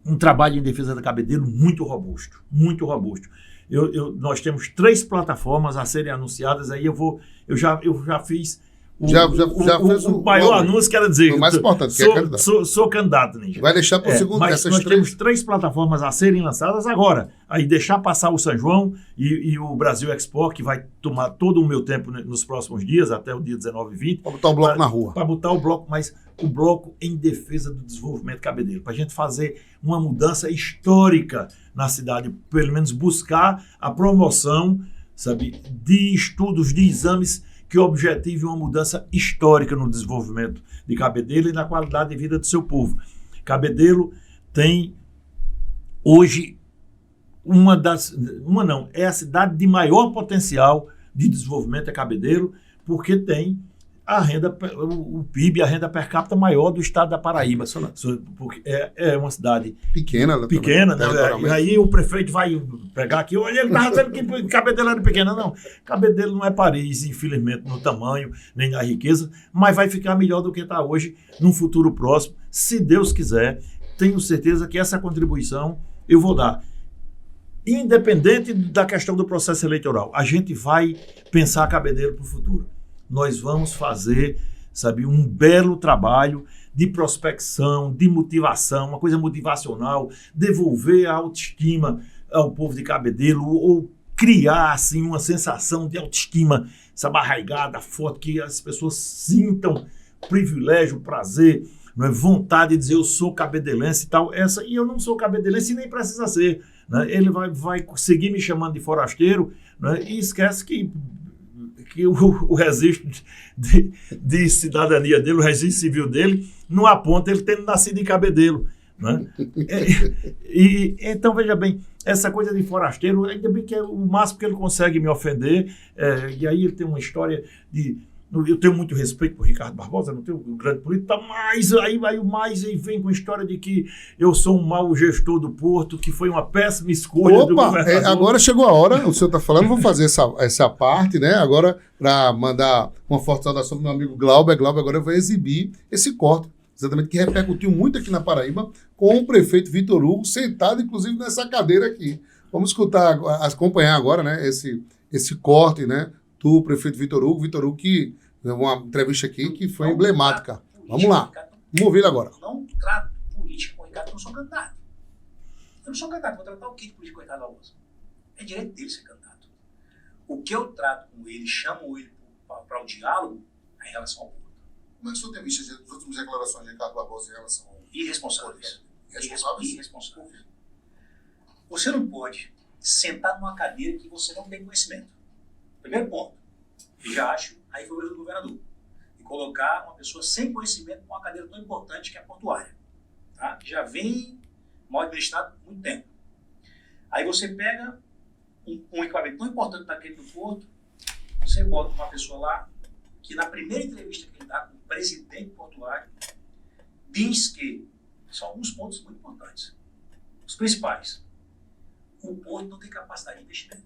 Speaker 2: um trabalho em defesa da Cabedelo muito robusto, muito robusto. Nós temos 3 plataformas a serem anunciadas, aí eu já fiz o maior anúncio, quero dizer,
Speaker 1: o mais importante, que é candidato.
Speaker 2: Sou candidato, Ninja.
Speaker 1: Vai deixar para o segundo.
Speaker 2: Mas nós temos 3 plataformas a serem lançadas agora, aí deixar passar o São João e o Brasil Expo, que vai tomar todo o meu tempo nos próximos dias, até o dia 19 e 20.
Speaker 1: Para botar o bloco na rua.
Speaker 2: Para botar o bloco, mas o bloco em defesa do desenvolvimento cabedelo, para a gente fazer uma mudança histórica na cidade, pelo menos buscar a promoção, sabe, de estudos, de exames que objetivem uma mudança histórica no desenvolvimento de Cabedelo e na qualidade de vida do seu povo. Cabedelo tem hoje é a cidade de maior potencial de desenvolvimento, é Cabedelo, porque tem a renda, o PIB, a renda per capita maior do estado da Paraíba. Porque é uma cidade pequena, né? E aí o prefeito vai pegar aqui, olha, ele estava dizendo que Cabedelo era pequena. Não, Cabedelo não é Paris, infelizmente, no tamanho, nem na riqueza, mas vai ficar melhor do que está hoje, num futuro próximo, se Deus quiser. Tenho certeza que essa contribuição eu vou dar. Independente da questão do processo eleitoral, a gente vai pensar Cabedelo para o futuro. Nós vamos fazer, sabe, um belo trabalho de prospecção, de motivação, uma coisa motivacional, devolver a autoestima ao povo de Cabedelo, ou criar assim, uma sensação de autoestima, sabe, arraigada, forte, que as pessoas sintam privilégio, prazer, não é, vontade de dizer eu sou cabedelense e tal. E eu não sou cabedelense e nem precisa ser. Né? Ele vai seguir me chamando de forasteiro, né? E esquece que o registro de cidadania dele, o registro civil dele, não aponta ele tendo nascido em Cabedelo. Né? Então, veja bem, essa coisa de forasteiro, ainda bem que é o máximo que ele consegue me ofender, e aí ele tem uma história de... Eu tenho muito respeito por Ricardo Barbosa, não tenho um grande político, mas aí vem com a história de que eu sou um mau gestor do Porto, que foi uma péssima escolha do governador.
Speaker 1: Agora chegou a hora, o senhor está falando, vou fazer essa parte, né? Agora, para mandar uma forte saudação para o meu amigo Glauber. Glauber agora vai exibir esse corte, exatamente, que repercutiu muito aqui na Paraíba, com o prefeito Vitor Hugo, sentado, inclusive, nessa cadeira aqui. Vamos escutar, acompanhar agora, né, esse corte, né, do prefeito Vitor Hugo que uma entrevista aqui que foi emblemática. Vamos lá. Vamos ouvir agora.
Speaker 3: Eu não trato política com o Ricardo, eu não sou candidato. Eu não sou candidato, vou tratar o que de política com o Ricardo Barbosa? É direito dele ser candidato. O que eu trato com ele, chamo ele para o diálogo, é em relação ao Porto.
Speaker 1: Como é que o senhor tem visto as últimas declarações de Ricardo Barbosa em relação ao...
Speaker 3: Irresponsáveis. Irresponsáveis. Você não pode sentar numa cadeira que você não tem conhecimento. Primeiro ponto. Eu já acho, aí foi o erro do governador, e colocar uma pessoa sem conhecimento com uma cadeira tão importante que é a portuária. Tá? Já vem mal administrado há muito tempo. Aí você pega um equipamento tão importante daquele do Porto, você bota uma pessoa lá, que na primeira entrevista que ele dá com o presidente portuário, diz que são alguns pontos muito importantes. Os principais. O Porto não tem capacidade de investimento.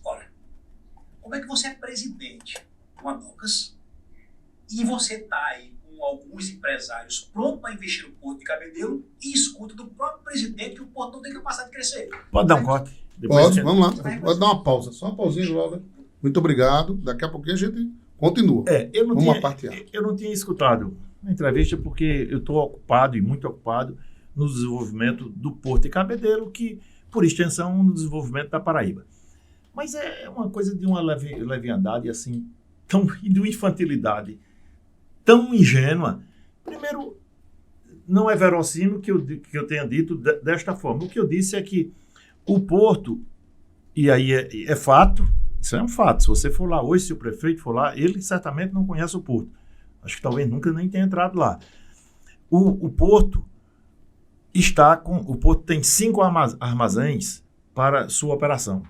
Speaker 3: Ora, como é que você é presidente do Anocas e você está aí com alguns empresários prontos para investir no Porto de Cabedelo e escuta do próprio presidente que o Porto não tem capacidade de crescer?
Speaker 2: Pode dar um corte?
Speaker 1: Pode, vamos lá. Pode dar uma pausa. Só uma pausinha, Glauber. Muito obrigado. Daqui a pouquinho a gente continua.
Speaker 2: Eu não tinha escutado a entrevista porque eu estou ocupado e muito ocupado no desenvolvimento do Porto de Cabedelo, que por extensão, no desenvolvimento da Paraíba. Mas é uma coisa de uma leviandade, assim, e de uma infantilidade tão ingênua. Primeiro, não é verossímil que eu tenha dito desta forma. O que eu disse é que o Porto, e aí é fato, isso é um fato. Se você for lá hoje, se o prefeito for lá, ele certamente não conhece o Porto. Acho que talvez nunca nem tenha entrado lá. O Porto o Porto tem 5 armazéns para sua operação.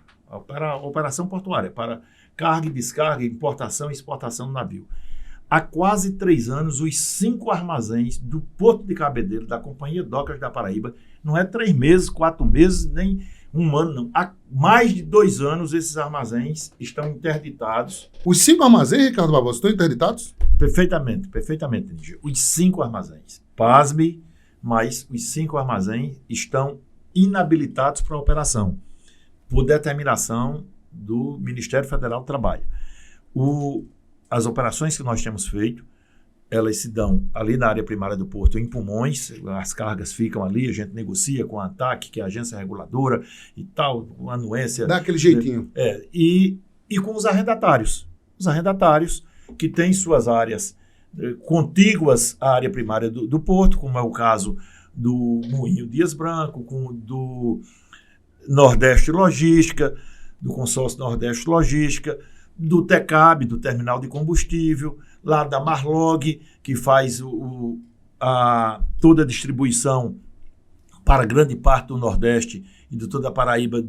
Speaker 2: Para a operação portuária, para carga e descarga, importação e exportação do navio. Há quase 3 anos, os 5 armazéns do Porto de Cabedelo, da Companhia Docas da Paraíba, não é 3 meses, 4 meses, nem 1 ano, não. Há mais de 2 anos, esses armazéns estão interditados.
Speaker 1: Os 5 armazéns, Ricardo Barbosa, estão interditados?
Speaker 2: Perfeitamente, Níger. Os 5 armazéns. Pasme, mas os 5 armazéns estão inabilitados para a operação, por determinação do Ministério Federal do Trabalho. As operações que nós temos feito, elas se dão ali na área primária do Porto, em Pulmões, as cargas ficam ali, a gente negocia com a ANTAC, que é a agência reguladora e tal, a anuência.
Speaker 1: Dá aquele jeitinho.
Speaker 2: E com os arrendatários. Os arrendatários que têm suas áreas contíguas à área primária do Porto, como é o caso do Moinho Dias Branco, do Nordeste Logística, do Consórcio Nordeste Logística, do TECAB, do Terminal de Combustível, lá da Marlog, que faz toda a distribuição para grande parte do Nordeste e de toda a Paraíba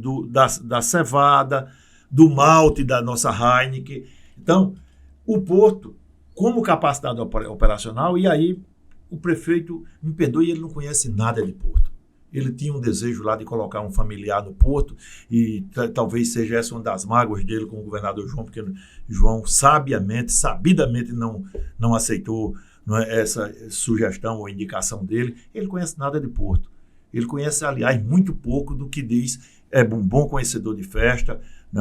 Speaker 2: da cevada, do malte da nossa Heineken. Então, o Porto, como capacidade operacional, e aí o prefeito, me perdoe, ele não conhece nada de Porto. Ele tinha um desejo lá de colocar um familiar no Porto e talvez seja essa uma das mágoas dele com o governador João, porque João sabidamente não aceitou essa sugestão ou indicação dele. Ele conhece nada de Porto. Ele conhece, aliás, muito pouco do que diz. É um bom conhecedor de festa, né,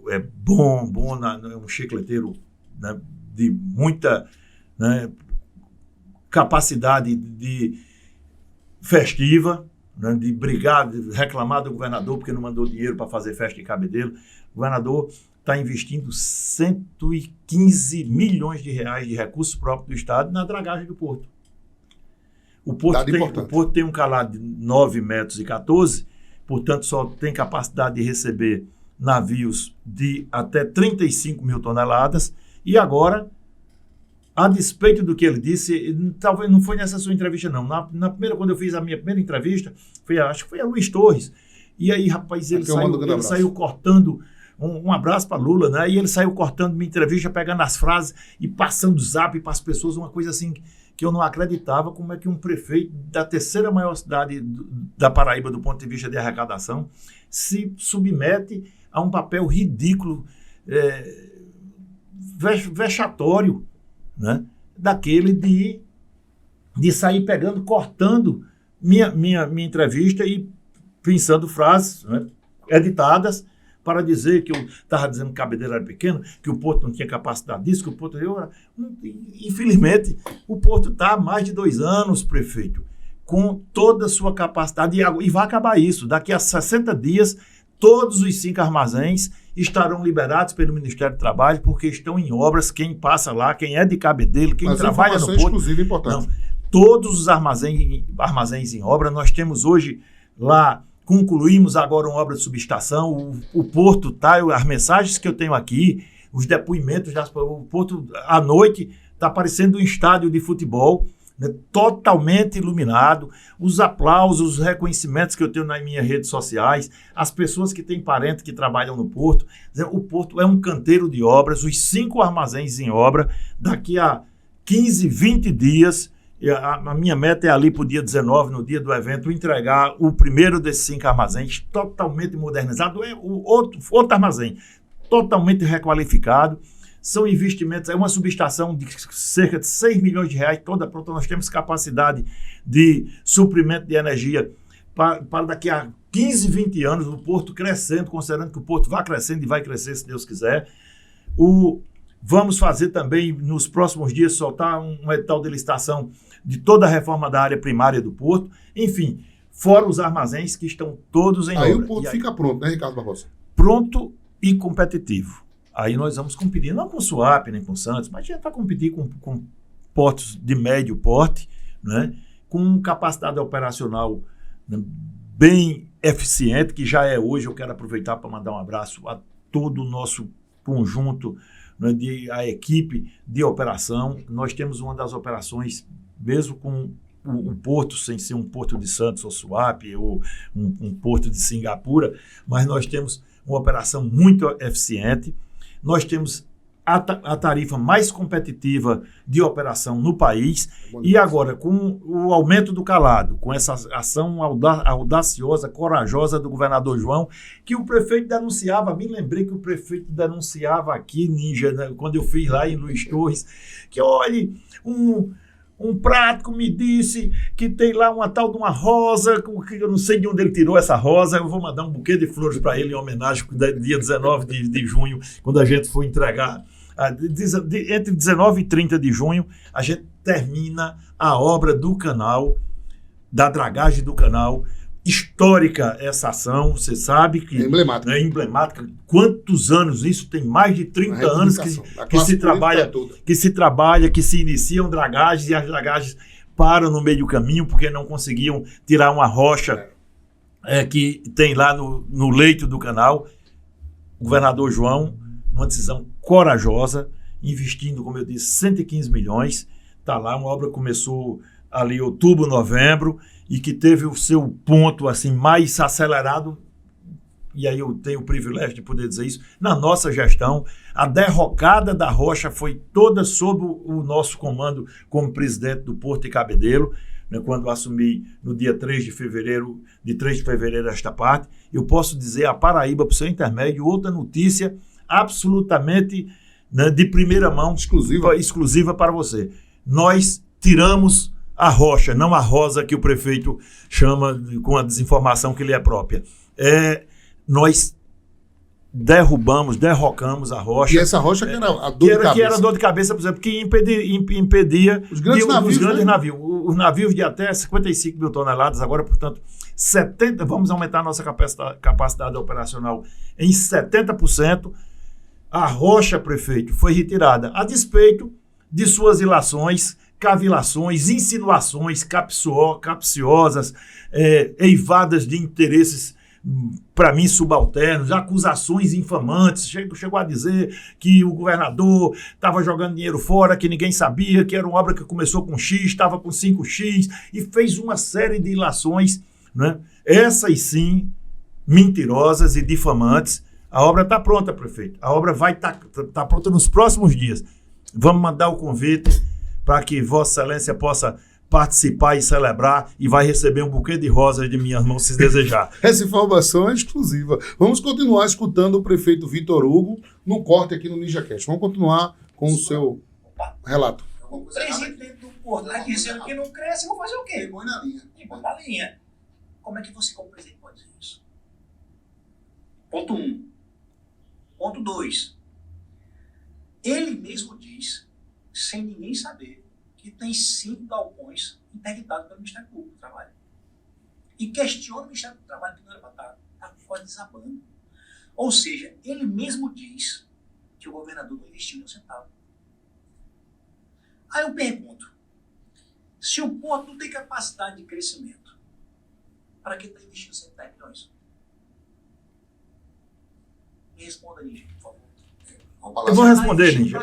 Speaker 2: é é um chicleteiro, né, de muita, né, capacidade de festiva, né, de brigar, de reclamar do governador porque não mandou dinheiro para fazer festa em Cabedelo. O governador está investindo 115 milhões de reais de recursos próprios do Estado na dragagem do Porto. O Porto tem um calado de 9,14 metros, portanto só tem capacidade de receber navios de até 35 mil toneladas, e agora, a despeito do que ele disse, talvez não foi nessa sua entrevista, não. Na primeira, quando eu fiz a minha primeira entrevista, acho que foi a Luiz Torres. E aí, rapaz, ele saiu cortando. Um abraço para Lula, né? E ele saiu cortando minha entrevista, pegando as frases e passando zap para as pessoas, uma coisa assim que eu não acreditava, como é que um prefeito da 3ª maior cidade da Paraíba, do ponto de vista de arrecadação, se submete a um papel ridículo, vexatório, né? Daquele de sair pegando, cortando minha entrevista e pensando frases, né, editadas para dizer que eu estava dizendo que Cabedelo era pequeno, que o Porto não tinha capacidade disso, que o Porto... Infelizmente, o Porto está há mais de 2 anos, prefeito, com toda a sua capacidade, e vai acabar isso. Daqui a 60 dias, todos os 5 armazéns estarão liberados pelo Ministério do Trabalho, porque estão em obras. Quem passa lá, quem é de Cabedelo, quem trabalha no Porto...
Speaker 1: Exclusiva, importante.
Speaker 2: Não, todos os armazéns em obra, nós temos hoje lá, concluímos agora uma obra de subestação, o Porto tá, as mensagens que eu tenho aqui, os depoimentos, o Porto à noite está parecendo um estádio de futebol, né, totalmente iluminado, os aplausos, os reconhecimentos que eu tenho nas minhas redes sociais, as pessoas que têm parentes que trabalham no Porto. O Porto é um canteiro de obras, os 5 armazéns em obra, daqui a 15, 20 dias, a minha meta é ali para o dia 19, no dia do evento, entregar o primeiro desses 5 armazéns totalmente modernizado, o outro armazém totalmente requalificado. São investimentos, é uma subestação de cerca de 6 milhões de reais, toda pronta. Nós temos capacidade de suprimento de energia para daqui a 15, 20 anos, o Porto crescendo, considerando que o Porto vai crescendo e vai crescer, se Deus quiser. Vamos fazer também, nos próximos dias, soltar um edital de licitação de toda a reforma da área primária do Porto. Enfim, fora os armazéns que estão todos em obra.
Speaker 1: Aí o porto fica pronto, né, Ricardo Barbosa?
Speaker 2: Pronto e competitivo. Aí nós vamos competir, não com o Suape, nem com o Santos, mas a gente vai competir com portos de médio porte, né, com capacidade operacional, né, bem eficiente, que já é hoje. Eu quero aproveitar para mandar um abraço a todo o nosso conjunto, né, a equipe de operação. Nós temos uma das operações, mesmo com um porto, sem ser um porto de Santos ou Suape, ou um porto de Singapura, mas nós temos uma operação muito eficiente. Nós temos a tarifa mais competitiva de operação no país. E agora, com o aumento do calado, com essa ação audaciosa, corajosa do governador João, que o prefeito denunciava, me lembrei que o prefeito denunciava aqui, Ninja, né, quando eu fui lá em Luiz Torres, que olhe, um prático me disse que tem lá uma tal de uma rosa, que eu não sei de onde ele tirou essa rosa. Eu vou mandar um buquê de flores para ele em homenagem ao dia 19 de junho, quando a gente for entregar. Entre 19 e 30 de junho, a gente termina a obra do canal, da dragagem do canal. Histórica essa ação, você sabe que
Speaker 1: emblemática.
Speaker 2: É emblemática. Quantos anos isso? Tem mais de 30 anos que se trabalha, que se iniciam dragagens, e as dragagens param no meio do caminho porque não conseguiam tirar uma rocha que tem lá no leito do canal. O governador João, uma decisão corajosa, investindo, como eu disse, 115 milhões. Está lá, uma obra que começou ali em outubro, novembro, e que teve o seu ponto assim mais acelerado, e aí eu tenho o privilégio de poder dizer isso, na nossa gestão. A derrocada da rocha foi toda sob o nosso comando como presidente do Porto de Cabedelo, né, quando eu assumi no dia 3 de fevereiro esta parte. Eu posso dizer a Paraíba, por seu intermédio, outra notícia absolutamente, né, de primeira mão, exclusiva para você. Nós tiramos a rocha, não a rosa que o prefeito chama com a desinformação que lhe é própria. Nós derrocamos a rocha.
Speaker 1: E essa rocha que era a dor de cabeça.
Speaker 2: Que era dor de cabeça, por exemplo, que impedia
Speaker 1: os grandes navios.
Speaker 2: Os navios de até 55 mil toneladas, agora, portanto, 70, vamos aumentar a nossa capacidade operacional em 70%. A rocha, prefeito, foi retirada a despeito de suas ilações, cavilações, insinuações capciosas, eivadas de interesses, para mim, subalternos, acusações infamantes. Chegou a dizer que o governador estava jogando dinheiro fora, que ninguém sabia, que era uma obra que começou com X, estava com 5X, e fez uma série de ilações, né? Essas sim, mentirosas e difamantes. A obra está pronta, prefeito. A obra vai estar pronta nos próximos dias. Vamos mandar o convite para que Vossa Excelência possa participar e celebrar, e vai receber um buquê de rosas de minhas mãos, se desejar.
Speaker 1: Essa informação é exclusiva. Vamos continuar escutando o prefeito Vitor Hugo no corte aqui no NinjaCast. Vamos continuar com o seu relato.
Speaker 3: O presidente do Porto está dizendo que não cresce, eu vou fazer o quê?
Speaker 1: Põe na linha.
Speaker 3: Põe na linha. Como é que você, como presidente, pode dizer isso? Ponto 1. Ponto 2. Ele mesmo diz, sem ninguém saber, que tem 5 galpões interditados pelo Ministério Público do Trabalho. E questiona o Ministério do Trabalho que não era para estar. Está quase desabando. Ou seja, ele mesmo diz que o governador não investiu em um centavo. Aí eu pergunto, se o Porto não tem capacidade de crescimento, para que está investindo 110 milhões? Me responda, Ninja, por favor.
Speaker 2: Eu vou responder, Ninja.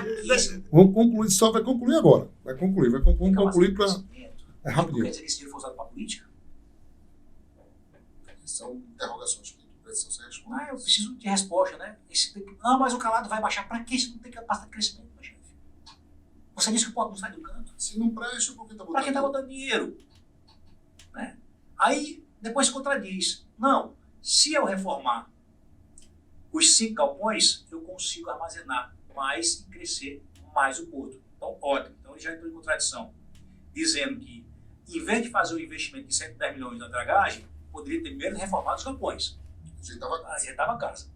Speaker 1: Vamos concluir, só vai concluir agora. Vai concluir para... É rapidinho.
Speaker 3: Quer dizer que esse dinheiro foi usado para a política?
Speaker 1: São interrogações que precisam ser respondidas.
Speaker 3: Eu preciso de resposta, né? Não, mas o calado vai baixar. Para que se não tem capacidade de crescimento, meu chefe? Você disse que o Porto não sai do canto?
Speaker 1: Se não presta, por que está botando?
Speaker 3: Para quem está botando dinheiro? Né? Aí, depois se contradiz. Não, se eu reformar os 5 galpões, eu consigo armazenar mais e crescer mais o porto. Então, ótimo. Então, ele já entrou em contradição, dizendo que, em vez de fazer um investimento de 110 milhões na dragagem, poderia ter primeiro reformado os galpões. Ajeitava a casa.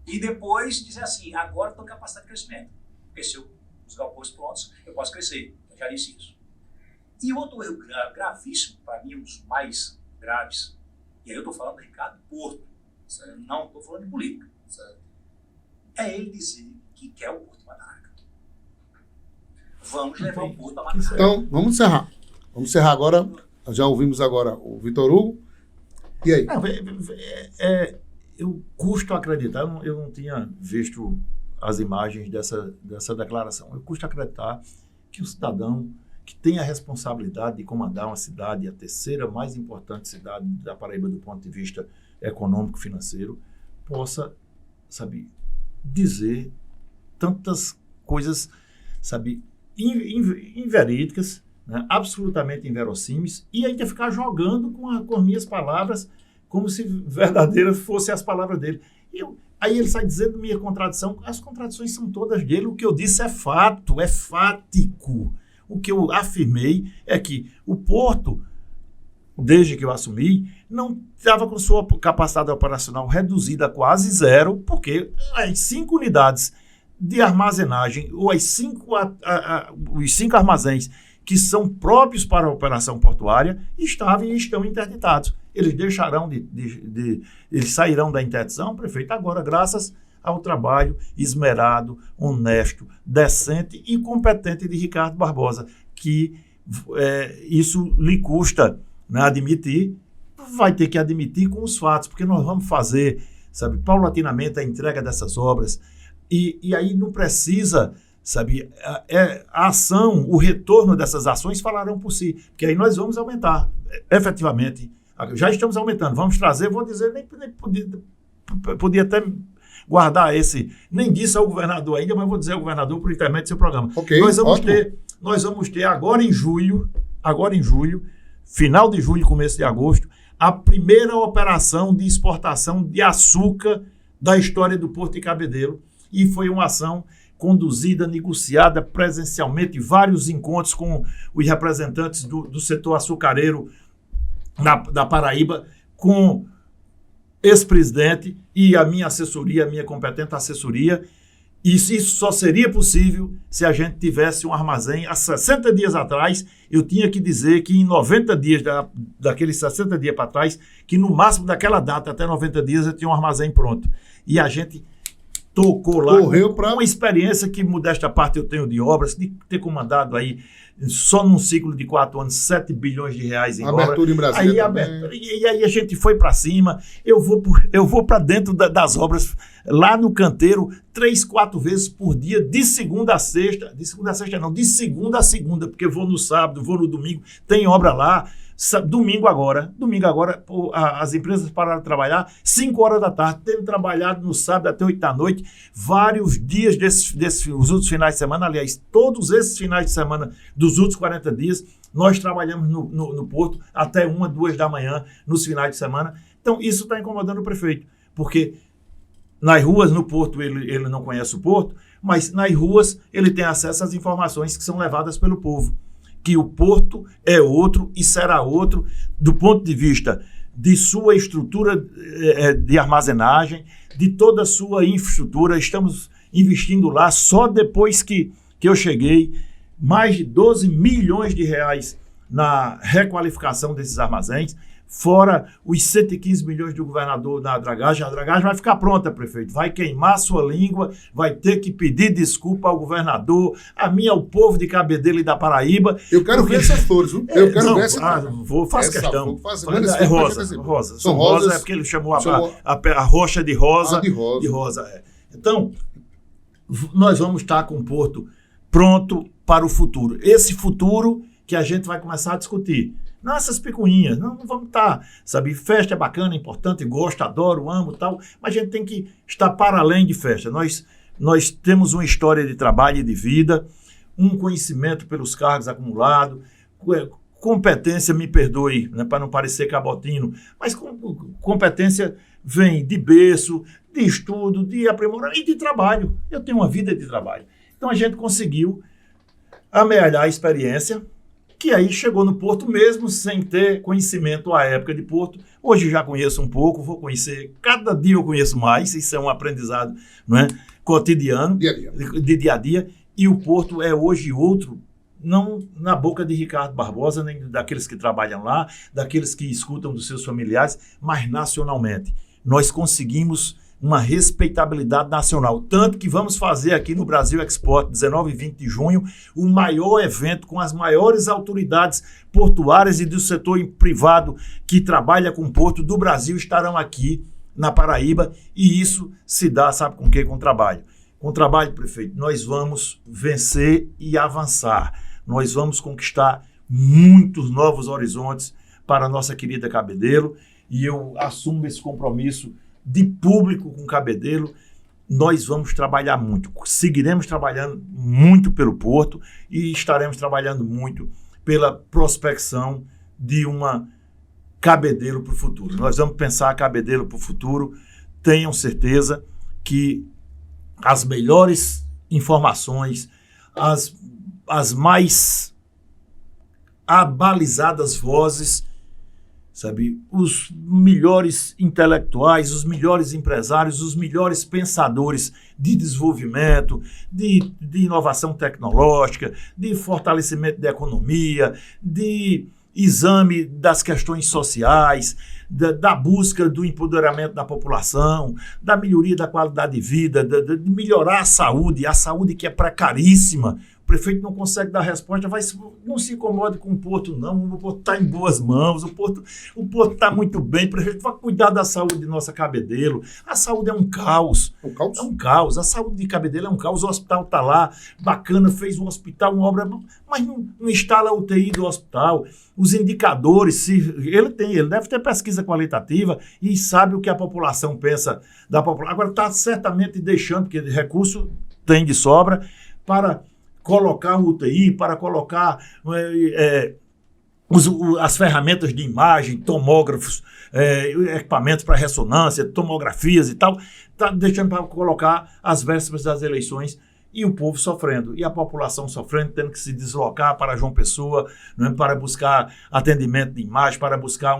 Speaker 3: E depois dizer assim, agora estou com capacidade de crescimento. Porque se os galpões prontos, eu posso crescer. Eu já disse isso. E outro erro gravíssimo, para mim, um dos mais graves, e aí eu estou falando do Ricardo Porto, certo? Não estou falando de política, certo? É ele dizer que quer o Porto de Mataraca. Vamos levar o Porto a Mataraca.
Speaker 1: Então, vamos encerrar. Vamos encerrar agora. Já ouvimos agora o Vitor Hugo. E aí?
Speaker 2: Eu custo acreditar, eu não tinha visto as imagens dessa declaração. Eu custo acreditar que o cidadão que tem a responsabilidade de comandar uma cidade, a terceira mais importante cidade da Paraíba do ponto de vista econômico, financeiro, possa, sabe, dizer tantas coisas, sabe, inverídicas, né, absolutamente inverossímeis, e ainda ficar jogando com as minhas palavras como se verdadeiras fossem as palavras dele. Aí ele sai dizendo minha contradição. As contradições são todas dele. O que eu disse é fato, é fático. O que eu afirmei é que o Porto, desde que eu assumi, não estava com sua capacidade operacional reduzida a quase zero, porque as 5 unidades de armazenagem, ou os 5 armazéns que são próprios para a operação portuária, estavam e estão interditados. Eles deixarão eles sairão da interdição, prefeito, agora, graças ao trabalho esmerado, honesto, decente e competente de Ricardo Barbosa, que isso lhe custa, né, admitir, vai ter que admitir com os fatos, porque nós vamos fazer, sabe, paulatinamente a entrega dessas obras, e aí não precisa, sabe, a ação, o retorno dessas ações falarão por si, porque aí nós vamos aumentar, efetivamente, já estamos aumentando, vamos trazer, vou dizer, nem podia até guardar nem disse ao governador ainda, mas vou dizer ao governador por intermédio do seu programa.
Speaker 1: Okay,
Speaker 2: nós vamos ter agora em julho, final de julho, começo de agosto, a primeira operação de exportação de açúcar da história do Porto de Cabedelo, e foi uma ação conduzida, negociada presencialmente, vários encontros com os representantes do setor açucareiro da Paraíba, com ex-presidente e a minha assessoria, a minha competente assessoria, e isso só seria possível se a gente tivesse um armazém. Há 60 dias atrás, eu tinha que dizer que em 90 dias, daqueles 60 dias para trás, que no máximo daquela data, até 90 dias, eu tinha um armazém pronto. E a gente tocou lá, uma experiência que, modesta parte, eu tenho de obras, de ter comandado aí, só num ciclo de 4 anos, 7 bilhões de reais em obra.
Speaker 1: Abertura em Brasília
Speaker 2: e aí a gente foi para cima, eu vou para dentro das obras, lá no canteiro, 3, 4 vezes por dia, de segunda a sexta, de segunda a segunda, porque vou no sábado, vou no domingo, tem obra lá. Domingo agora, as empresas pararam de trabalhar 5 horas da tarde, tendo trabalhado no sábado até 8 da noite, vários dias os outros finais de semana, aliás, todos esses finais de semana dos últimos 40 dias, nós trabalhamos no Porto até 1, 2 da manhã, nos finais de semana. Então, isso está incomodando o prefeito, porque nas ruas, no Porto, ele não conhece o Porto, mas nas ruas ele tem acesso às informações que são levadas pelo povo, que o Porto é outro e será outro do ponto de vista de sua estrutura de armazenagem, de toda a sua infraestrutura. Estamos investindo lá, só depois que eu cheguei, mais de 12 milhões de reais na requalificação desses armazéns, fora os 115 milhões do governador da dragagem. A dragagem vai ficar pronta, prefeito, vai queimar sua língua, vai ter que pedir desculpa ao governador, ao povo de Cabedelo e da Paraíba.
Speaker 1: Eu quero ver essas flores, viu? Eu quero ver essas
Speaker 2: flores. Faço questão.
Speaker 1: É
Speaker 2: rosa. São rosas, é porque ele chamou a rocha de rosa.
Speaker 1: De rosa.
Speaker 2: Então, nós vamos estar com o Porto pronto para o futuro. Esse futuro que a gente vai começar a discutir. Não essas picuinhas, não vamos estar, sabe, festa é bacana, é importante, gosto, adoro, amo, tal, mas a gente tem que estar para além de festa. Nós temos uma história de trabalho e de vida, um conhecimento pelos cargos acumulados, competência, me perdoe, né, para não parecer cabotino, mas competência vem de berço, de estudo, de aprimoramento e de trabalho. Eu tenho uma vida de trabalho. Então a gente conseguiu amealhar a experiência, que aí chegou no Porto mesmo sem ter conhecimento à época de Porto. Hoje já conheço um pouco, vou conhecer, cada dia eu conheço mais, isso é um aprendizado, não é, cotidiano, de dia a dia, e o Porto é hoje outro, não na boca de Ricardo Barbosa, nem daqueles que trabalham lá, daqueles que escutam dos seus familiares, mas nacionalmente. Nós conseguimos uma respeitabilidade nacional. Tanto que vamos fazer aqui no Brasil Export, 19 e 20 de junho, o maior evento com as maiores autoridades portuárias e do setor privado que trabalha com porto do Brasil estarão aqui na Paraíba, e isso se dá, sabe com quê? Com trabalho. Com trabalho, prefeito, nós vamos vencer e avançar. Nós vamos conquistar muitos novos horizontes para a nossa querida Cabedelo, e eu assumo esse compromisso de público com Cabedelo. Nós vamos trabalhar muito, seguiremos trabalhando muito pelo porto e estaremos trabalhando muito pela prospecção de uma Cabedelo para o futuro. Nós vamos pensar Cabedelo para o futuro. Tenham certeza que as melhores informações, as mais abalizadas vozes, sabe, os melhores intelectuais, os melhores empresários, os melhores pensadores de desenvolvimento, de inovação tecnológica, de fortalecimento da economia, de exame das questões sociais, da busca do empoderamento da população, da melhoria da qualidade de vida, de melhorar a saúde que é precaríssima. O prefeito não consegue dar resposta, não se incomode com o porto, não. O porto está em boas mãos, o porto está muito bem. O prefeito vai cuidar da saúde de nossa Cabedelo. A saúde é um caos.
Speaker 1: Um caos?
Speaker 2: É um caos. A saúde de Cabedelo é um caos. O hospital está lá, bacana, fez um hospital, uma obra, mas não instala a UTI do hospital. Os indicadores, ele deve ter pesquisa qualitativa e sabe o que a população pensa da população. Agora está certamente deixando, porque recurso tem de sobra, para colocar um UTI, para colocar as ferramentas de imagem, tomógrafos, equipamentos para ressonância, tomografias e tal, está deixando para colocar as vésperas das eleições, e o povo sofrendo, e a população sofrendo, tendo que se deslocar para João Pessoa, né, para buscar atendimento de imagem, para buscar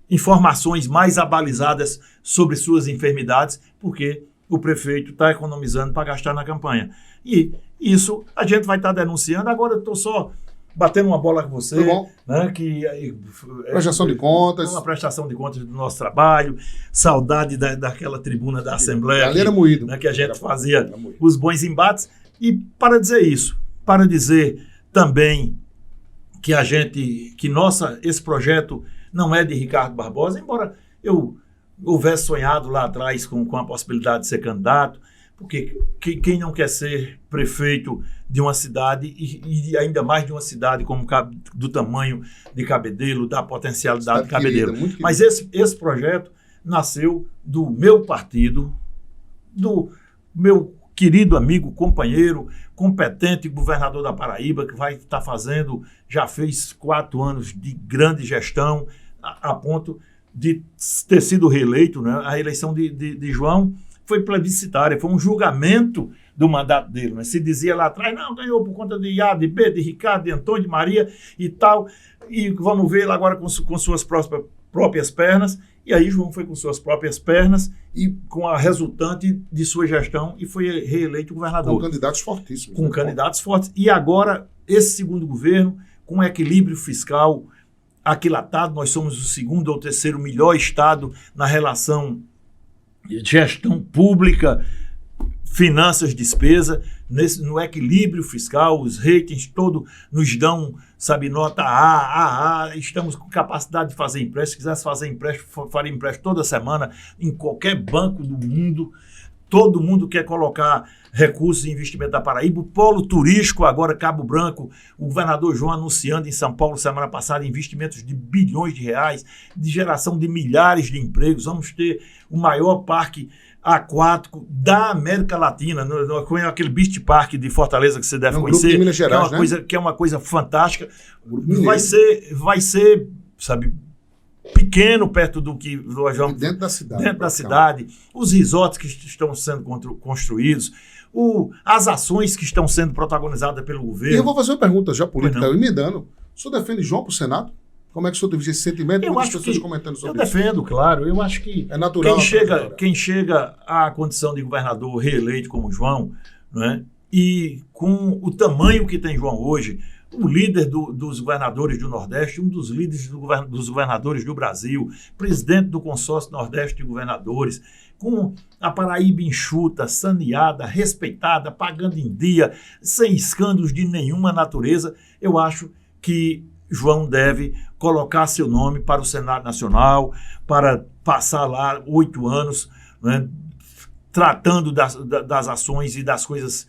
Speaker 2: informações mais abalizadas sobre suas enfermidades, porque o prefeito está economizando para gastar na campanha. E isso a gente vai estar denunciando. Agora eu estou só batendo uma bola com você. Né,
Speaker 1: prestação de contas.
Speaker 2: Uma prestação de contas do nosso trabalho. Saudade daquela tribuna da Assembleia.
Speaker 1: Ali era moído.
Speaker 2: Né, que a gente fazia os bons embates. E para dizer isso, para dizer também que esse projeto não é de Ricardo Barbosa, embora eu houvesse sonhado lá atrás com a possibilidade de ser candidato, porque quem não quer ser prefeito de uma cidade, e ainda mais de uma cidade como do tamanho de Cabedelo, da potencialidade de Cabedelo. Mas esse projeto nasceu do meu partido, do meu querido amigo, companheiro, competente governador da Paraíba, que vai estar já fez 4 anos de grande gestão, a ponto de ter sido reeleito, né? A eleição de João foi plebiscitária, foi um julgamento do mandato dele. Né? Se dizia lá atrás, não, ganhou por conta de A, de B, de Ricardo, de Antônio, de Maria e tal, e vamos ver ele agora com suas próprias pernas, e aí João foi com suas próprias pernas e com a resultante de sua gestão e foi reeleito governador.
Speaker 1: Com candidatos fortíssimos.
Speaker 2: Com candidatos fortes. E agora, esse segundo governo, com equilíbrio fiscal aquilatado, nós somos o segundo ou terceiro melhor estado na relação de gestão pública, finanças, despesa, no equilíbrio fiscal, os ratings todos nos dão, sabe, nota A, estamos com capacidade de fazer empréstimo, se quisesse fazer empréstimo, faria empréstimo toda semana em qualquer banco do mundo. Todo mundo quer colocar recursos em investimento da Paraíba. O polo turístico, agora Cabo Branco, o governador João anunciando em São Paulo semana passada investimentos de bilhões de reais, de geração de milhares de empregos. Vamos ter o maior parque aquático da América Latina, com aquele Beach Park de Fortaleza que você deve conhecer,
Speaker 1: de Minas Gerais,
Speaker 2: que é uma coisa fantástica. Vai ser, sabe, pequeno perto do que nós vamos...
Speaker 1: Dentro da cidade.
Speaker 2: Dentro da cidade. Os resorts que estão sendo construídos, as ações que estão sendo protagonizadas pelo governo.
Speaker 1: E eu vou fazer uma pergunta já política, emendando. O senhor defende João para o Senado? Como é que o senhor teve esse sentimento?
Speaker 2: Eu acho pessoas
Speaker 1: comentando sobre isso.
Speaker 2: Eu defendo, claro. Eu acho que
Speaker 1: é natural,
Speaker 2: quem chega à condição de governador reeleito como João, não é? e com o tamanho que tem João hoje, o líder dos governadores do Nordeste, um dos líderes dos governadores do Brasil, presidente do consórcio Nordeste de governadores, com a Paraíba enxuta, saneada, respeitada, pagando em dia, sem escândalos de nenhuma natureza, eu acho que João deve colocar seu nome para o Senado Nacional, para passar lá 8 anos, né, tratando das ações e das coisas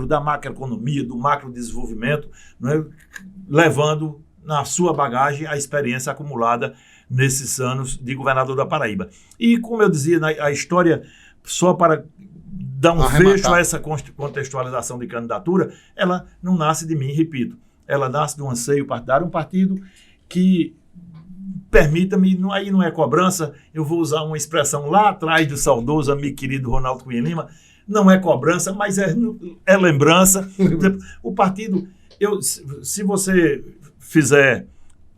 Speaker 2: da macroeconomia, do macrodesenvolvimento, né, levando na sua bagagem a experiência acumulada nesses anos de governador da Paraíba. E, como eu dizia, a história, só para dar um fecho a essa contextualização de candidatura, ela não nasce de mim, repito, ela nasce de um anseio partidário, um partido que permita-me, aí não é cobrança, eu vou usar uma expressão lá atrás do saudoso amigo querido Ronaldo Cunha Lima, não é cobrança, mas é lembrança. O partido, se você fizer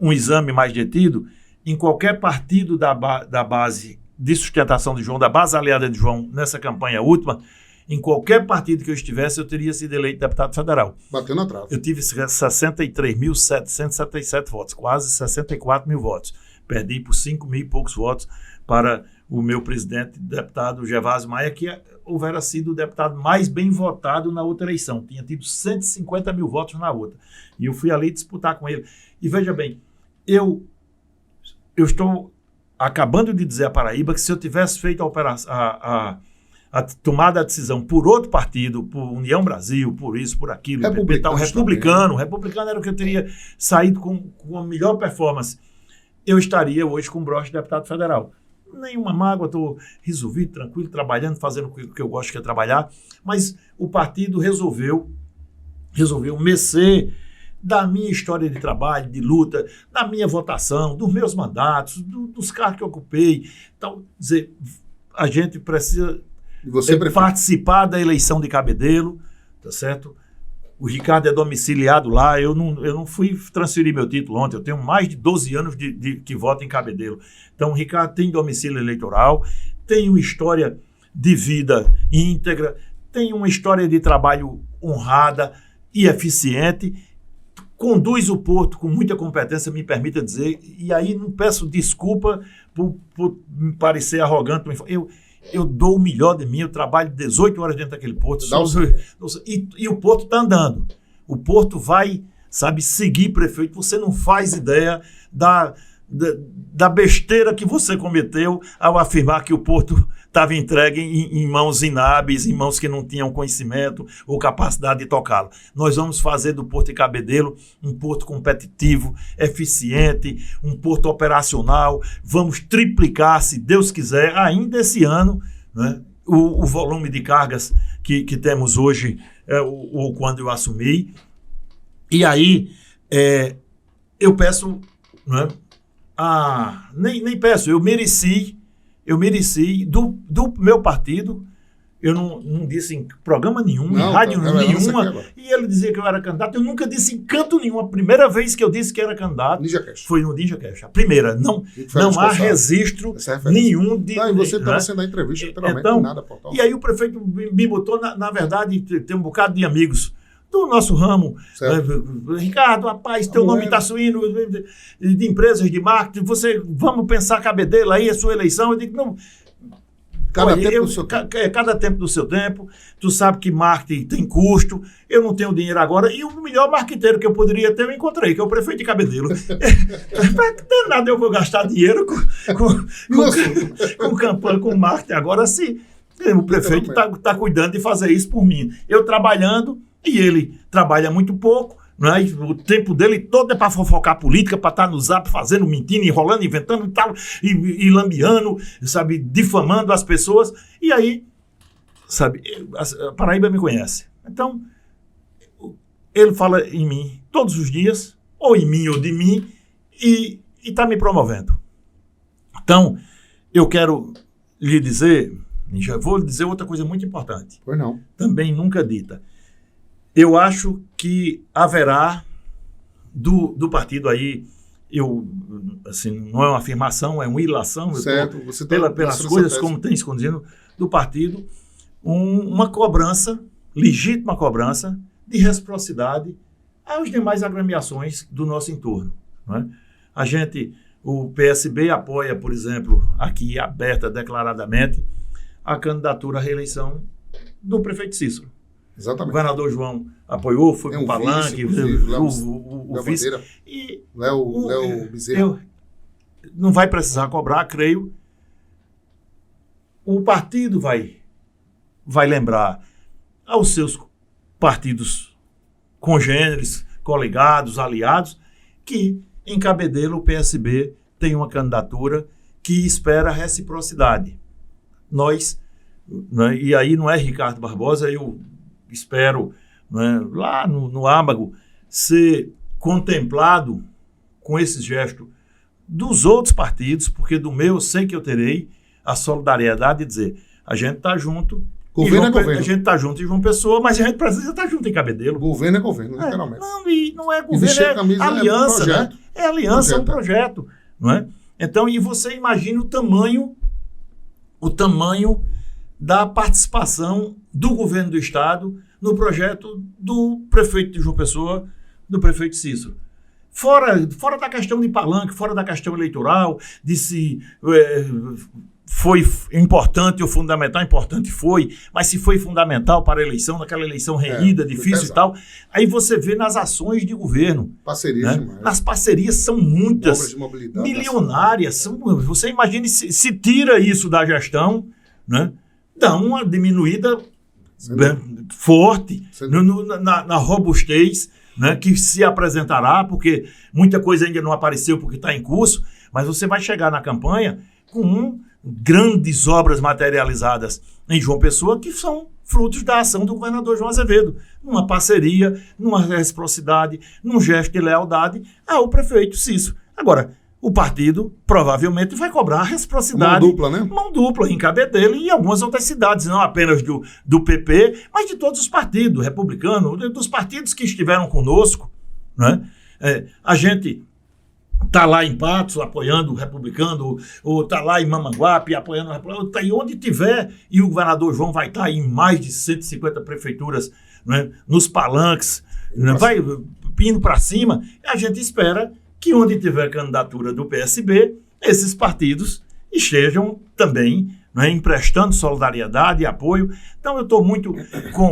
Speaker 2: um exame mais detido, em qualquer partido da base de sustentação de João, da base aliada de João, nessa campanha última, em qualquer partido que eu estivesse, eu teria sido eleito deputado federal.
Speaker 1: Bateu na trave.
Speaker 2: Eu tive 63.777 votos, quase 64 mil votos. Perdi por 5 mil e poucos votos para o meu presidente, deputado Gervásio Maia, que houvera sido o deputado mais bem votado na outra eleição. Tinha tido 150 mil votos na outra. E eu fui ali disputar com ele. E veja bem, eu estou acabando de dizer à Paraíba que se eu tivesse feito a tomada a decisão por outro partido, por União Brasil, por isso, por aquilo, republicano era o que eu teria saído com a melhor performance. Eu estaria hoje com o broche de deputado federal. Nenhuma mágoa, estou resolvido, tranquilo, trabalhando, fazendo o que eu gosto, que é trabalhar, mas o partido resolveu mercê da minha história de trabalho, de luta, da minha votação, dos meus mandatos, dos cargos que eu ocupei. Então, dizer, a gente precisa participar da eleição de Cabedelo, tá certo? O Ricardo é domiciliado lá, eu não fui transferir meu título ontem, eu tenho mais de 12 anos que voto em Cabedelo. Então, o Ricardo tem domicílio eleitoral, tem uma história de vida íntegra, tem uma história de trabalho honrada e eficiente, conduz o Porto com muita competência, me permita dizer, e aí não peço desculpa por me parecer arrogante. Eu dou o melhor de mim, eu trabalho 18 horas dentro daquele porto. E o porto está andando. O porto vai, seguir prefeito. Você não faz ideia da besteira que você cometeu ao afirmar que o porto estava entregue em mãos inábeis, em mãos que não tinham conhecimento ou capacidade de tocá-lo. Nós vamos fazer do Porto de Cabedelo um porto competitivo, eficiente, um porto operacional. Vamos triplicar, se Deus quiser, ainda esse ano, né, o volume de cargas que temos hoje, ou quando eu assumi. E aí, eu peço, né, nem peço, eu mereci do meu partido, eu não disse em programa nenhum, em rádio nenhuma, e ele dizia que eu era candidato, eu nunca disse em canto nenhum. A primeira vez que eu disse que era candidato foi no NinjaCast. A primeira, não há registro nenhum de...
Speaker 1: Não, e você estava sendo a entrevista, literalmente, então, nada portal.
Speaker 2: E aí o prefeito me botou, na verdade, tem um bocado de amigos do nosso ramo, Ricardo, rapaz, teu nome está suindo de empresas de marketing, vamos pensar Cabedelo aí, a sua eleição. Eu digo, não. Cada tempo do seu tempo, tu sabe que marketing tem custo, eu não tenho dinheiro agora, e o melhor marqueteiro que eu poderia ter, eu encontrei, que é o prefeito de Cabedelo. Não tem nada, eu vou gastar dinheiro com campanha, com marketing. Agora, se o prefeito está cuidando de fazer isso por mim, eu trabalhando, e ele trabalha muito pouco, né? O tempo dele todo é para fofocar política, para estar no Zap fazendo, mentindo, enrolando, inventando e tal, e lambiando, difamando as pessoas. E aí, a Paraíba me conhece. Então, ele fala em mim todos os dias, ou em mim ou de mim, e está me promovendo. Então, eu quero lhe dizer, já vou lhe dizer outra coisa muito importante.
Speaker 1: Pois não.
Speaker 2: Também nunca dita. Eu acho que haverá do partido aí, não é uma afirmação, é uma ilação,
Speaker 1: certo,
Speaker 2: pelas coisas como tem escondido do partido, uma cobrança legítima cobrança de reciprocidade às demais agremiações do nosso entorno. Não é? O PSB apoia, por exemplo, aqui aberta declaradamente, a candidatura à reeleição do prefeito Cícero.
Speaker 1: Exatamente.
Speaker 2: O governador João apoiou, foi para o Palanque, o vice. E
Speaker 1: Léo Bezerra.
Speaker 2: Não vai precisar cobrar, creio. O partido vai lembrar aos seus partidos congêneres, coligados, aliados, que em Cabedelo o PSB tem uma candidatura que espera reciprocidade. Nós, né, e aí não é Ricardo Barbosa, eu espero, né, lá no âmago ser contemplado com esse gesto dos outros partidos, porque do meu eu sei que eu terei a solidariedade de dizer, a gente está junto, a gente está junto em João Pessoa, mas a gente precisa estar junto em Cabedelo.
Speaker 1: Governo é governo, literalmente.
Speaker 2: Não é governo, é aliança, né? É aliança, é um projeto, não é? Então, e você imagina o tamanho da participação do governo do Estado no projeto do prefeito de João Pessoa, do prefeito Cícero. Fora da questão de palanque, fora da questão eleitoral, de se foi importante ou fundamental, importante foi, mas se foi fundamental para a eleição, naquela eleição renhida, difícil e tal, aí você vê nas ações de governo.
Speaker 1: Parcerias,
Speaker 2: né? Nas parcerias são muitas,
Speaker 1: obras de mobilidade,
Speaker 2: milionárias. Você imagine se tira isso da gestão, né? Dá uma diminuída forte na robustez, né, que se apresentará, porque muita coisa ainda não apareceu porque está em curso, mas você vai chegar na campanha com grandes obras materializadas em João Pessoa que são frutos da ação do governador João Azevedo, numa parceria, numa reciprocidade, num gesto de lealdade ao prefeito Cícero. Agora, o partido provavelmente vai cobrar a reciprocidade.
Speaker 1: Mão dupla, né?
Speaker 2: Mão dupla em Cabedelo e em algumas outras cidades, não apenas do PP, mas de todos os partidos, republicano, dos partidos que estiveram conosco. Né? A gente está lá em Patos apoiando o republicano, ou está lá em Mamanguape apoiando o republicano, tá, e onde tiver, e o governador João vai estar em mais de 150 prefeituras, né, nos palanques, né, vai indo para cima, a gente espera que onde tiver candidatura do PSB, esses partidos estejam também, né, emprestando solidariedade e apoio. Então eu estou muito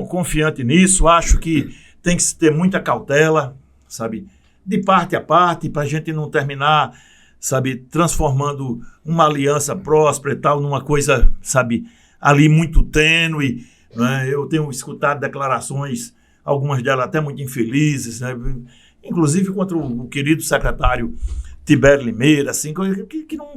Speaker 2: confiante nisso, acho que tem que se ter muita cautela, sabe, de parte a parte, para a gente não terminar, sabe, transformando uma aliança próspera e tal numa coisa, sabe, ali muito tênue. Né? Eu tenho escutado declarações, algumas delas até muito infelizes, né? Inclusive contra o querido secretário Tibério Limeira, assim, que não,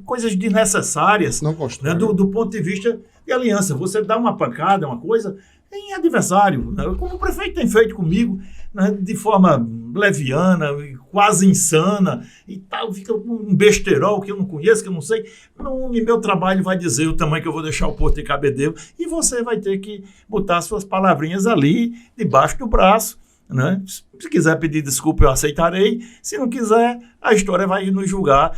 Speaker 2: coisas desnecessárias, né, do ponto de vista de aliança. Você dá uma pancada, uma coisa, em adversário, né, como o prefeito tem feito comigo, né, de forma leviana, quase insana, e tal, fica um besterol que eu não conheço, que eu não sei. No meu trabalho vai dizer o tamanho que eu vou deixar o Porto de Cabedelo, e você vai ter que botar suas palavrinhas ali, debaixo do braço. Né? Se quiser pedir desculpa, eu aceitarei. Se não quiser, a história vai nos julgar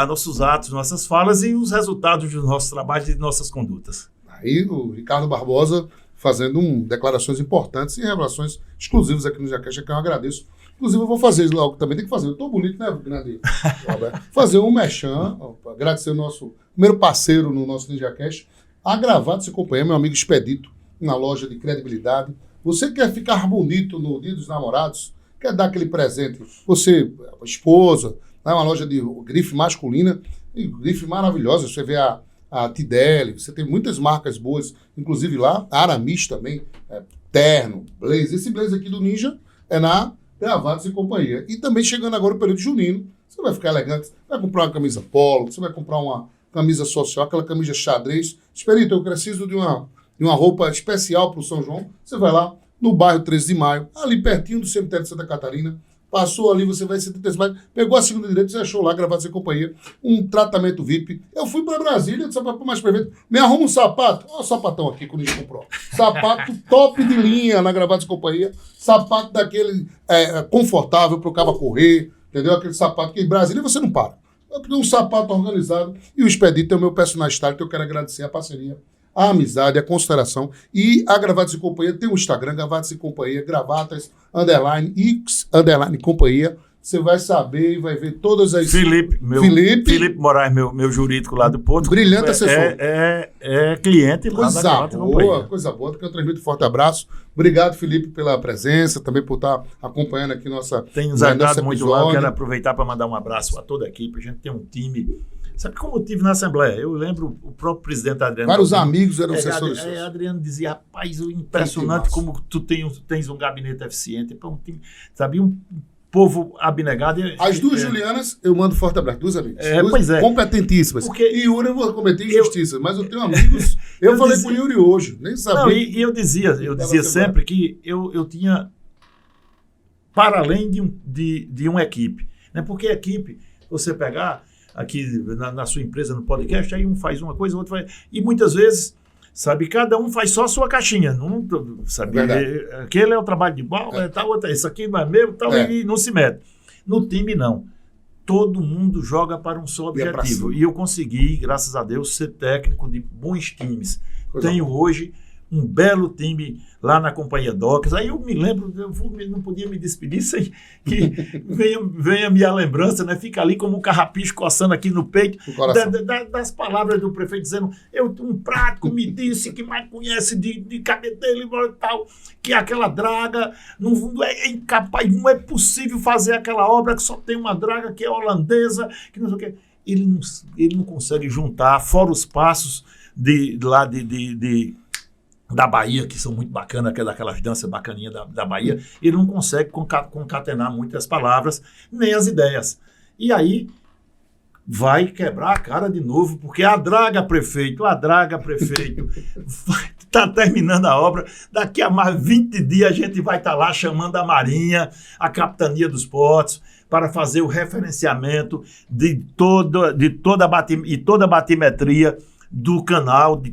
Speaker 2: nossos atos, nossas falas e os resultados dos nossos trabalhos e de nossas condutas.
Speaker 1: Aí o Ricardo Barbosa fazendo declarações importantes e revelações exclusivas aqui no NinjaCast, que eu agradeço. Inclusive, eu vou fazer isso logo também. Tem que fazer. Eu estou bonito, né, grande Roberto? Fazer um merchan, agradecer o nosso primeiro parceiro no nosso NinjaCast, a Gravatos e Companhia, meu amigo Expedito, na loja de credibilidade. Você quer ficar bonito no Dia dos Namorados? Quer dar aquele presente? Você, a esposa, né, uma loja de grife masculina, grife maravilhosa. Você vê a Tideli, você tem muitas marcas boas, inclusive lá, Aramis também, terno, blazer. Esse blazer aqui do Ninja é na Gravatos e Companhia. E também chegando agora o período junino, você vai ficar elegante, vai comprar uma camisa polo, você vai comprar uma camisa social, aquela camisa xadrez. Esperito, eu preciso de uma roupa especial para o São João. Você vai lá no bairro 13 de Maio, ali pertinho do cemitério de Santa Catarina, passou ali, você vai 73 de Maio, pegou a segunda direita, você achou lá, Gravatos e Companhia, um tratamento VIP. Eu fui para Brasília, disse para mais prefeito, me arruma um sapato. Olha o sapatão aqui que o Ninja comprou. Sapato top de linha na Gravatos e Companhia, sapato daquele confortável para o cabo correr, entendeu? Aquele sapato que em Brasília você não para. Eu pedi um sapato organizado e o Expedito é o meu personal style, que eu quero agradecer a parceria a amizade, a consideração. E a Gravatas e Companhia tem um Instagram, Gravatas e Companhia, Gravatas, _X, _Companhia. Você vai saber e vai ver todas as...
Speaker 2: Felipe Moraes, meu jurídico lá do Porto.
Speaker 1: Brilhante assessor.
Speaker 2: É cliente lá da Gravata e Companhia.
Speaker 1: Coisa boa, que eu transmito um forte abraço. Obrigado, Felipe, pela presença, também por estar acompanhando aqui nossa...
Speaker 2: Tem nos ajudado muito lá, eu quero aproveitar para mandar um abraço a toda a equipe. A gente tem um time... Sabe como eu tive na Assembleia? Eu lembro o próprio presidente Adriano.
Speaker 1: Vários amigos eram assessores.
Speaker 2: Adriano dizia, rapaz, impressionante como tu tens um gabinete eficiente. Para um time, sabe, um povo abnegado.
Speaker 1: As duas Julianas, eu mando forte abraço. Duas amigas.
Speaker 2: Pois é.
Speaker 1: Competentíssimas.
Speaker 2: Porque
Speaker 1: e Yuri eu vou cometer injustiça, mas eu tenho amigos. Eu falei com o Yuri hoje, nem sabia.
Speaker 2: Não, e eu dizia sempre que eu tinha, para além de uma equipe, né? Porque a equipe, você pegar aqui na sua empresa, no podcast, aí um faz uma coisa, o outro faz... E muitas vezes, sabe, cada um faz só a sua caixinha. Não, sabe, aquele é o trabalho de igual, tal, outro, isso aqui não é meu, tal, e não se mete. No time, não. Todo mundo joga para um só objetivo. E eu consegui, graças a Deus, ser técnico de bons times. Tenho hoje um belo time lá na Companhia Docas. Aí eu me lembro, eu não podia me despedir sem que venha a minha lembrança, né? Fica ali como um carrapicho coçando aqui no peito, das palavras do prefeito dizendo, um prático me disse que mais conhece de cabedelo e tal, que aquela draga não é incapaz, não é possível fazer aquela obra que só tem uma draga que é holandesa, que não sei o quê. Ele não consegue juntar, fora os passos da Bahia, que são muito bacanas, que é daquelas danças bacaninhas da Bahia, ele não consegue concatenar muitas palavras, nem as ideias. E aí vai quebrar a cara de novo, porque a draga prefeito, está terminando a obra, daqui a mais 20 dias a gente vai estar lá chamando a Marinha, a Capitania dos Portos, para fazer o referenciamento de toda a batimetria do canal, em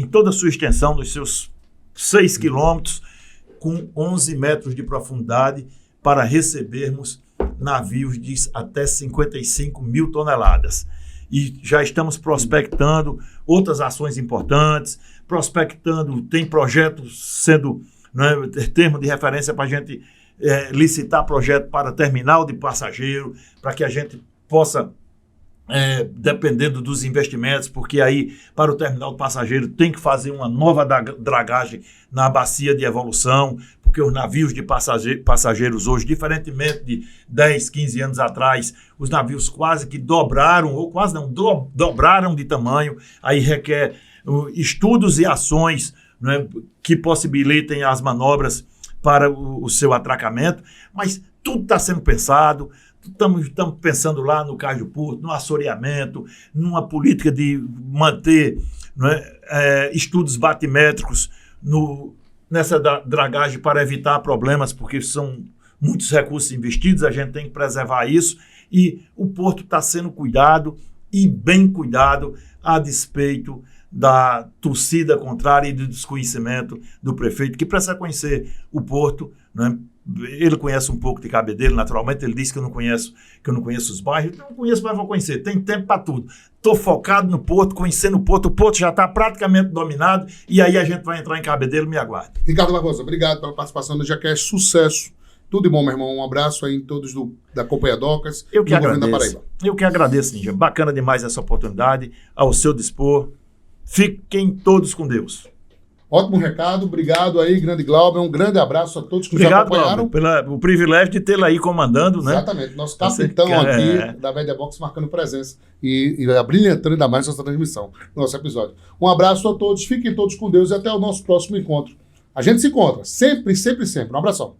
Speaker 2: toda a sua extensão, nos seus 6 quilômetros, com 11 metros de profundidade, para recebermos navios de até 55 mil toneladas. E já estamos prospectando outras ações importantes, tem projetos sendo, né, termo de referência para a gente licitar projeto para terminal de passageiro, para que a gente possa... dependendo dos investimentos, porque aí para o terminal de passageiro tem que fazer uma nova dragagem na bacia de evolução, porque os navios de passageiros hoje, diferentemente de 10, 15 anos atrás, os navios quase que dobraram, ou quase não, dobraram de tamanho, aí requer estudos e ações, né, que possibilitem as manobras para o seu atracamento, mas tudo está sendo pensado. Estamos pensando lá no Cais do Porto, no assoreamento, numa política de manter, né, estudos batimétricos nessa dragagem para evitar problemas, porque são muitos recursos investidos, a gente tem que preservar isso. E o Porto está sendo cuidado e bem cuidado, a despeito da torcida contrária e do desconhecimento do prefeito, que precisa conhecer o Porto, né? Ele conhece um pouco de Cabedelo, naturalmente, ele disse que eu não conheço os bairros, não conheço, mas vou conhecer, tem tempo para tudo. Estou focado no Porto, conhecendo o Porto já está praticamente dominado, e aí a gente vai entrar em Cabedelo, me aguarde.
Speaker 1: Ricardo Barbosa, obrigado pela participação no NinjaCast, sucesso, tudo de bom, meu irmão, um abraço aí em todos da Companhia Docas,
Speaker 2: eu que agradeço. Eu que agradeço, Ninja, bacana demais essa oportunidade, ao seu dispor, fiquem todos com Deus.
Speaker 1: Ótimo recado, obrigado aí, grande Glauber, um grande abraço a todos que nos acompanharam.
Speaker 2: Obrigado, pelo privilégio de tê-lo aí comandando, né?
Speaker 1: Exatamente, nosso capitão aqui da Media Box marcando presença e abrilhantando ainda mais essa transmissão, nosso episódio. Um abraço a todos, fiquem todos com Deus e até o nosso próximo encontro. A gente se encontra, sempre, sempre, sempre. Um abração.